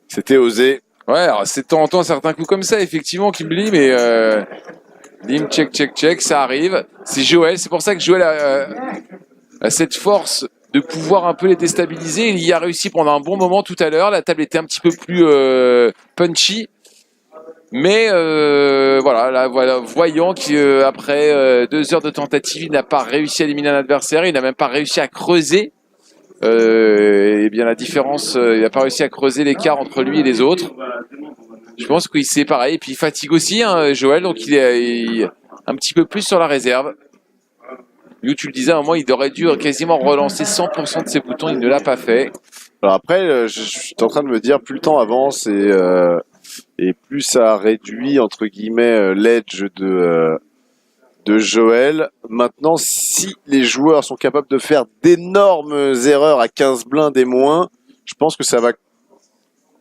c'était osé. Ouais, alors c'est de temps en temps certains coups comme ça, effectivement, Kimblee, mais Lim, check, ça arrive. C'est Joël, c'est pour ça que Joël a cette force de pouvoir un peu les déstabiliser. Il y a réussi pendant un bon moment tout à l'heure. La table était un petit peu plus punchy. Mais voilà, là, voilà, voyant qu'après 2 heures de tentative, il n'a pas réussi à éliminer un adversaire, il n'a même pas réussi à creuser. Et bien la différence, il n'a pas réussi à creuser l'écart entre lui et les autres. Je pense qu'il c'est pareil. Et puis il fatigue aussi, hein, Joël, donc il est un petit peu plus sur la réserve. Lui, tu le disais, à un moment, il aurait dû quasiment relancer 100% de ses boutons, il ne l'a pas fait. Alors après, je suis en train de me dire, plus le temps avance et plus ça réduit, entre guillemets, l'edge de Joël. Maintenant, si les joueurs sont capables de faire d'énormes erreurs à 15 blindes et moins, je pense que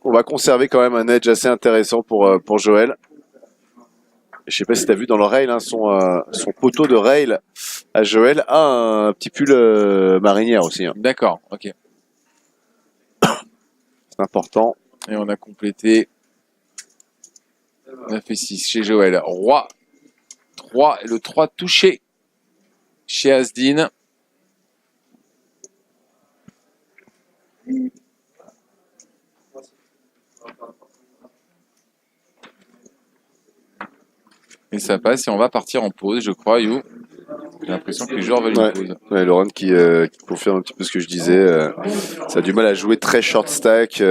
on va conserver quand même un edge assez intéressant pour Joël. Je sais pas si tu as vu dans le rail, hein, son poteau de rail à Joël a un petit pull marinière aussi. Hein. D'accord, ok. C'est important. Et on a complété 9 et 6 chez Joël. Roi 3, le 3 touché chez Asdin. Et ça passe et on va partir en pause, je crois, You. J'ai l'impression que les joueurs veulent une pause. Ouais, Laurent qui confirme un petit peu ce que je disais. Ça a du mal à jouer très short stack.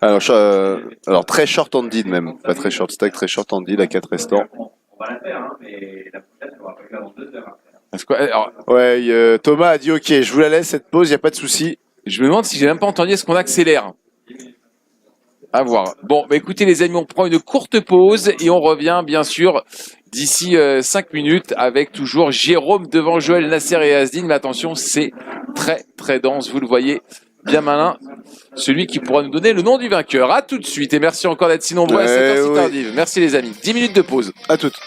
Alors très short handed même. Pas très short stack, très short handed à 4 restants. On va la faire, hein, mais la prochaine, on va pas le faire dans 2 heures. Alors, Ouais, Thomas a dit ok, je vous la laisse cette pause, il n'y a pas de souci. je me demande si j'ai même pas entendu, est-ce qu'on accélère? À voir. Bon, bah écoutez les amis, on prend une courte pause et on revient bien sûr d'ici 5 minutes avec toujours Jérôme devant Joël, Nasser et Asdin. Mais attention, c'est très très dense, vous le voyez, bien malin. Celui qui pourra nous donner le nom du vainqueur. À tout de suite et merci encore d'être si nombreux à cette heure si tardive. Merci les amis. 10 minutes de pause. À toutes.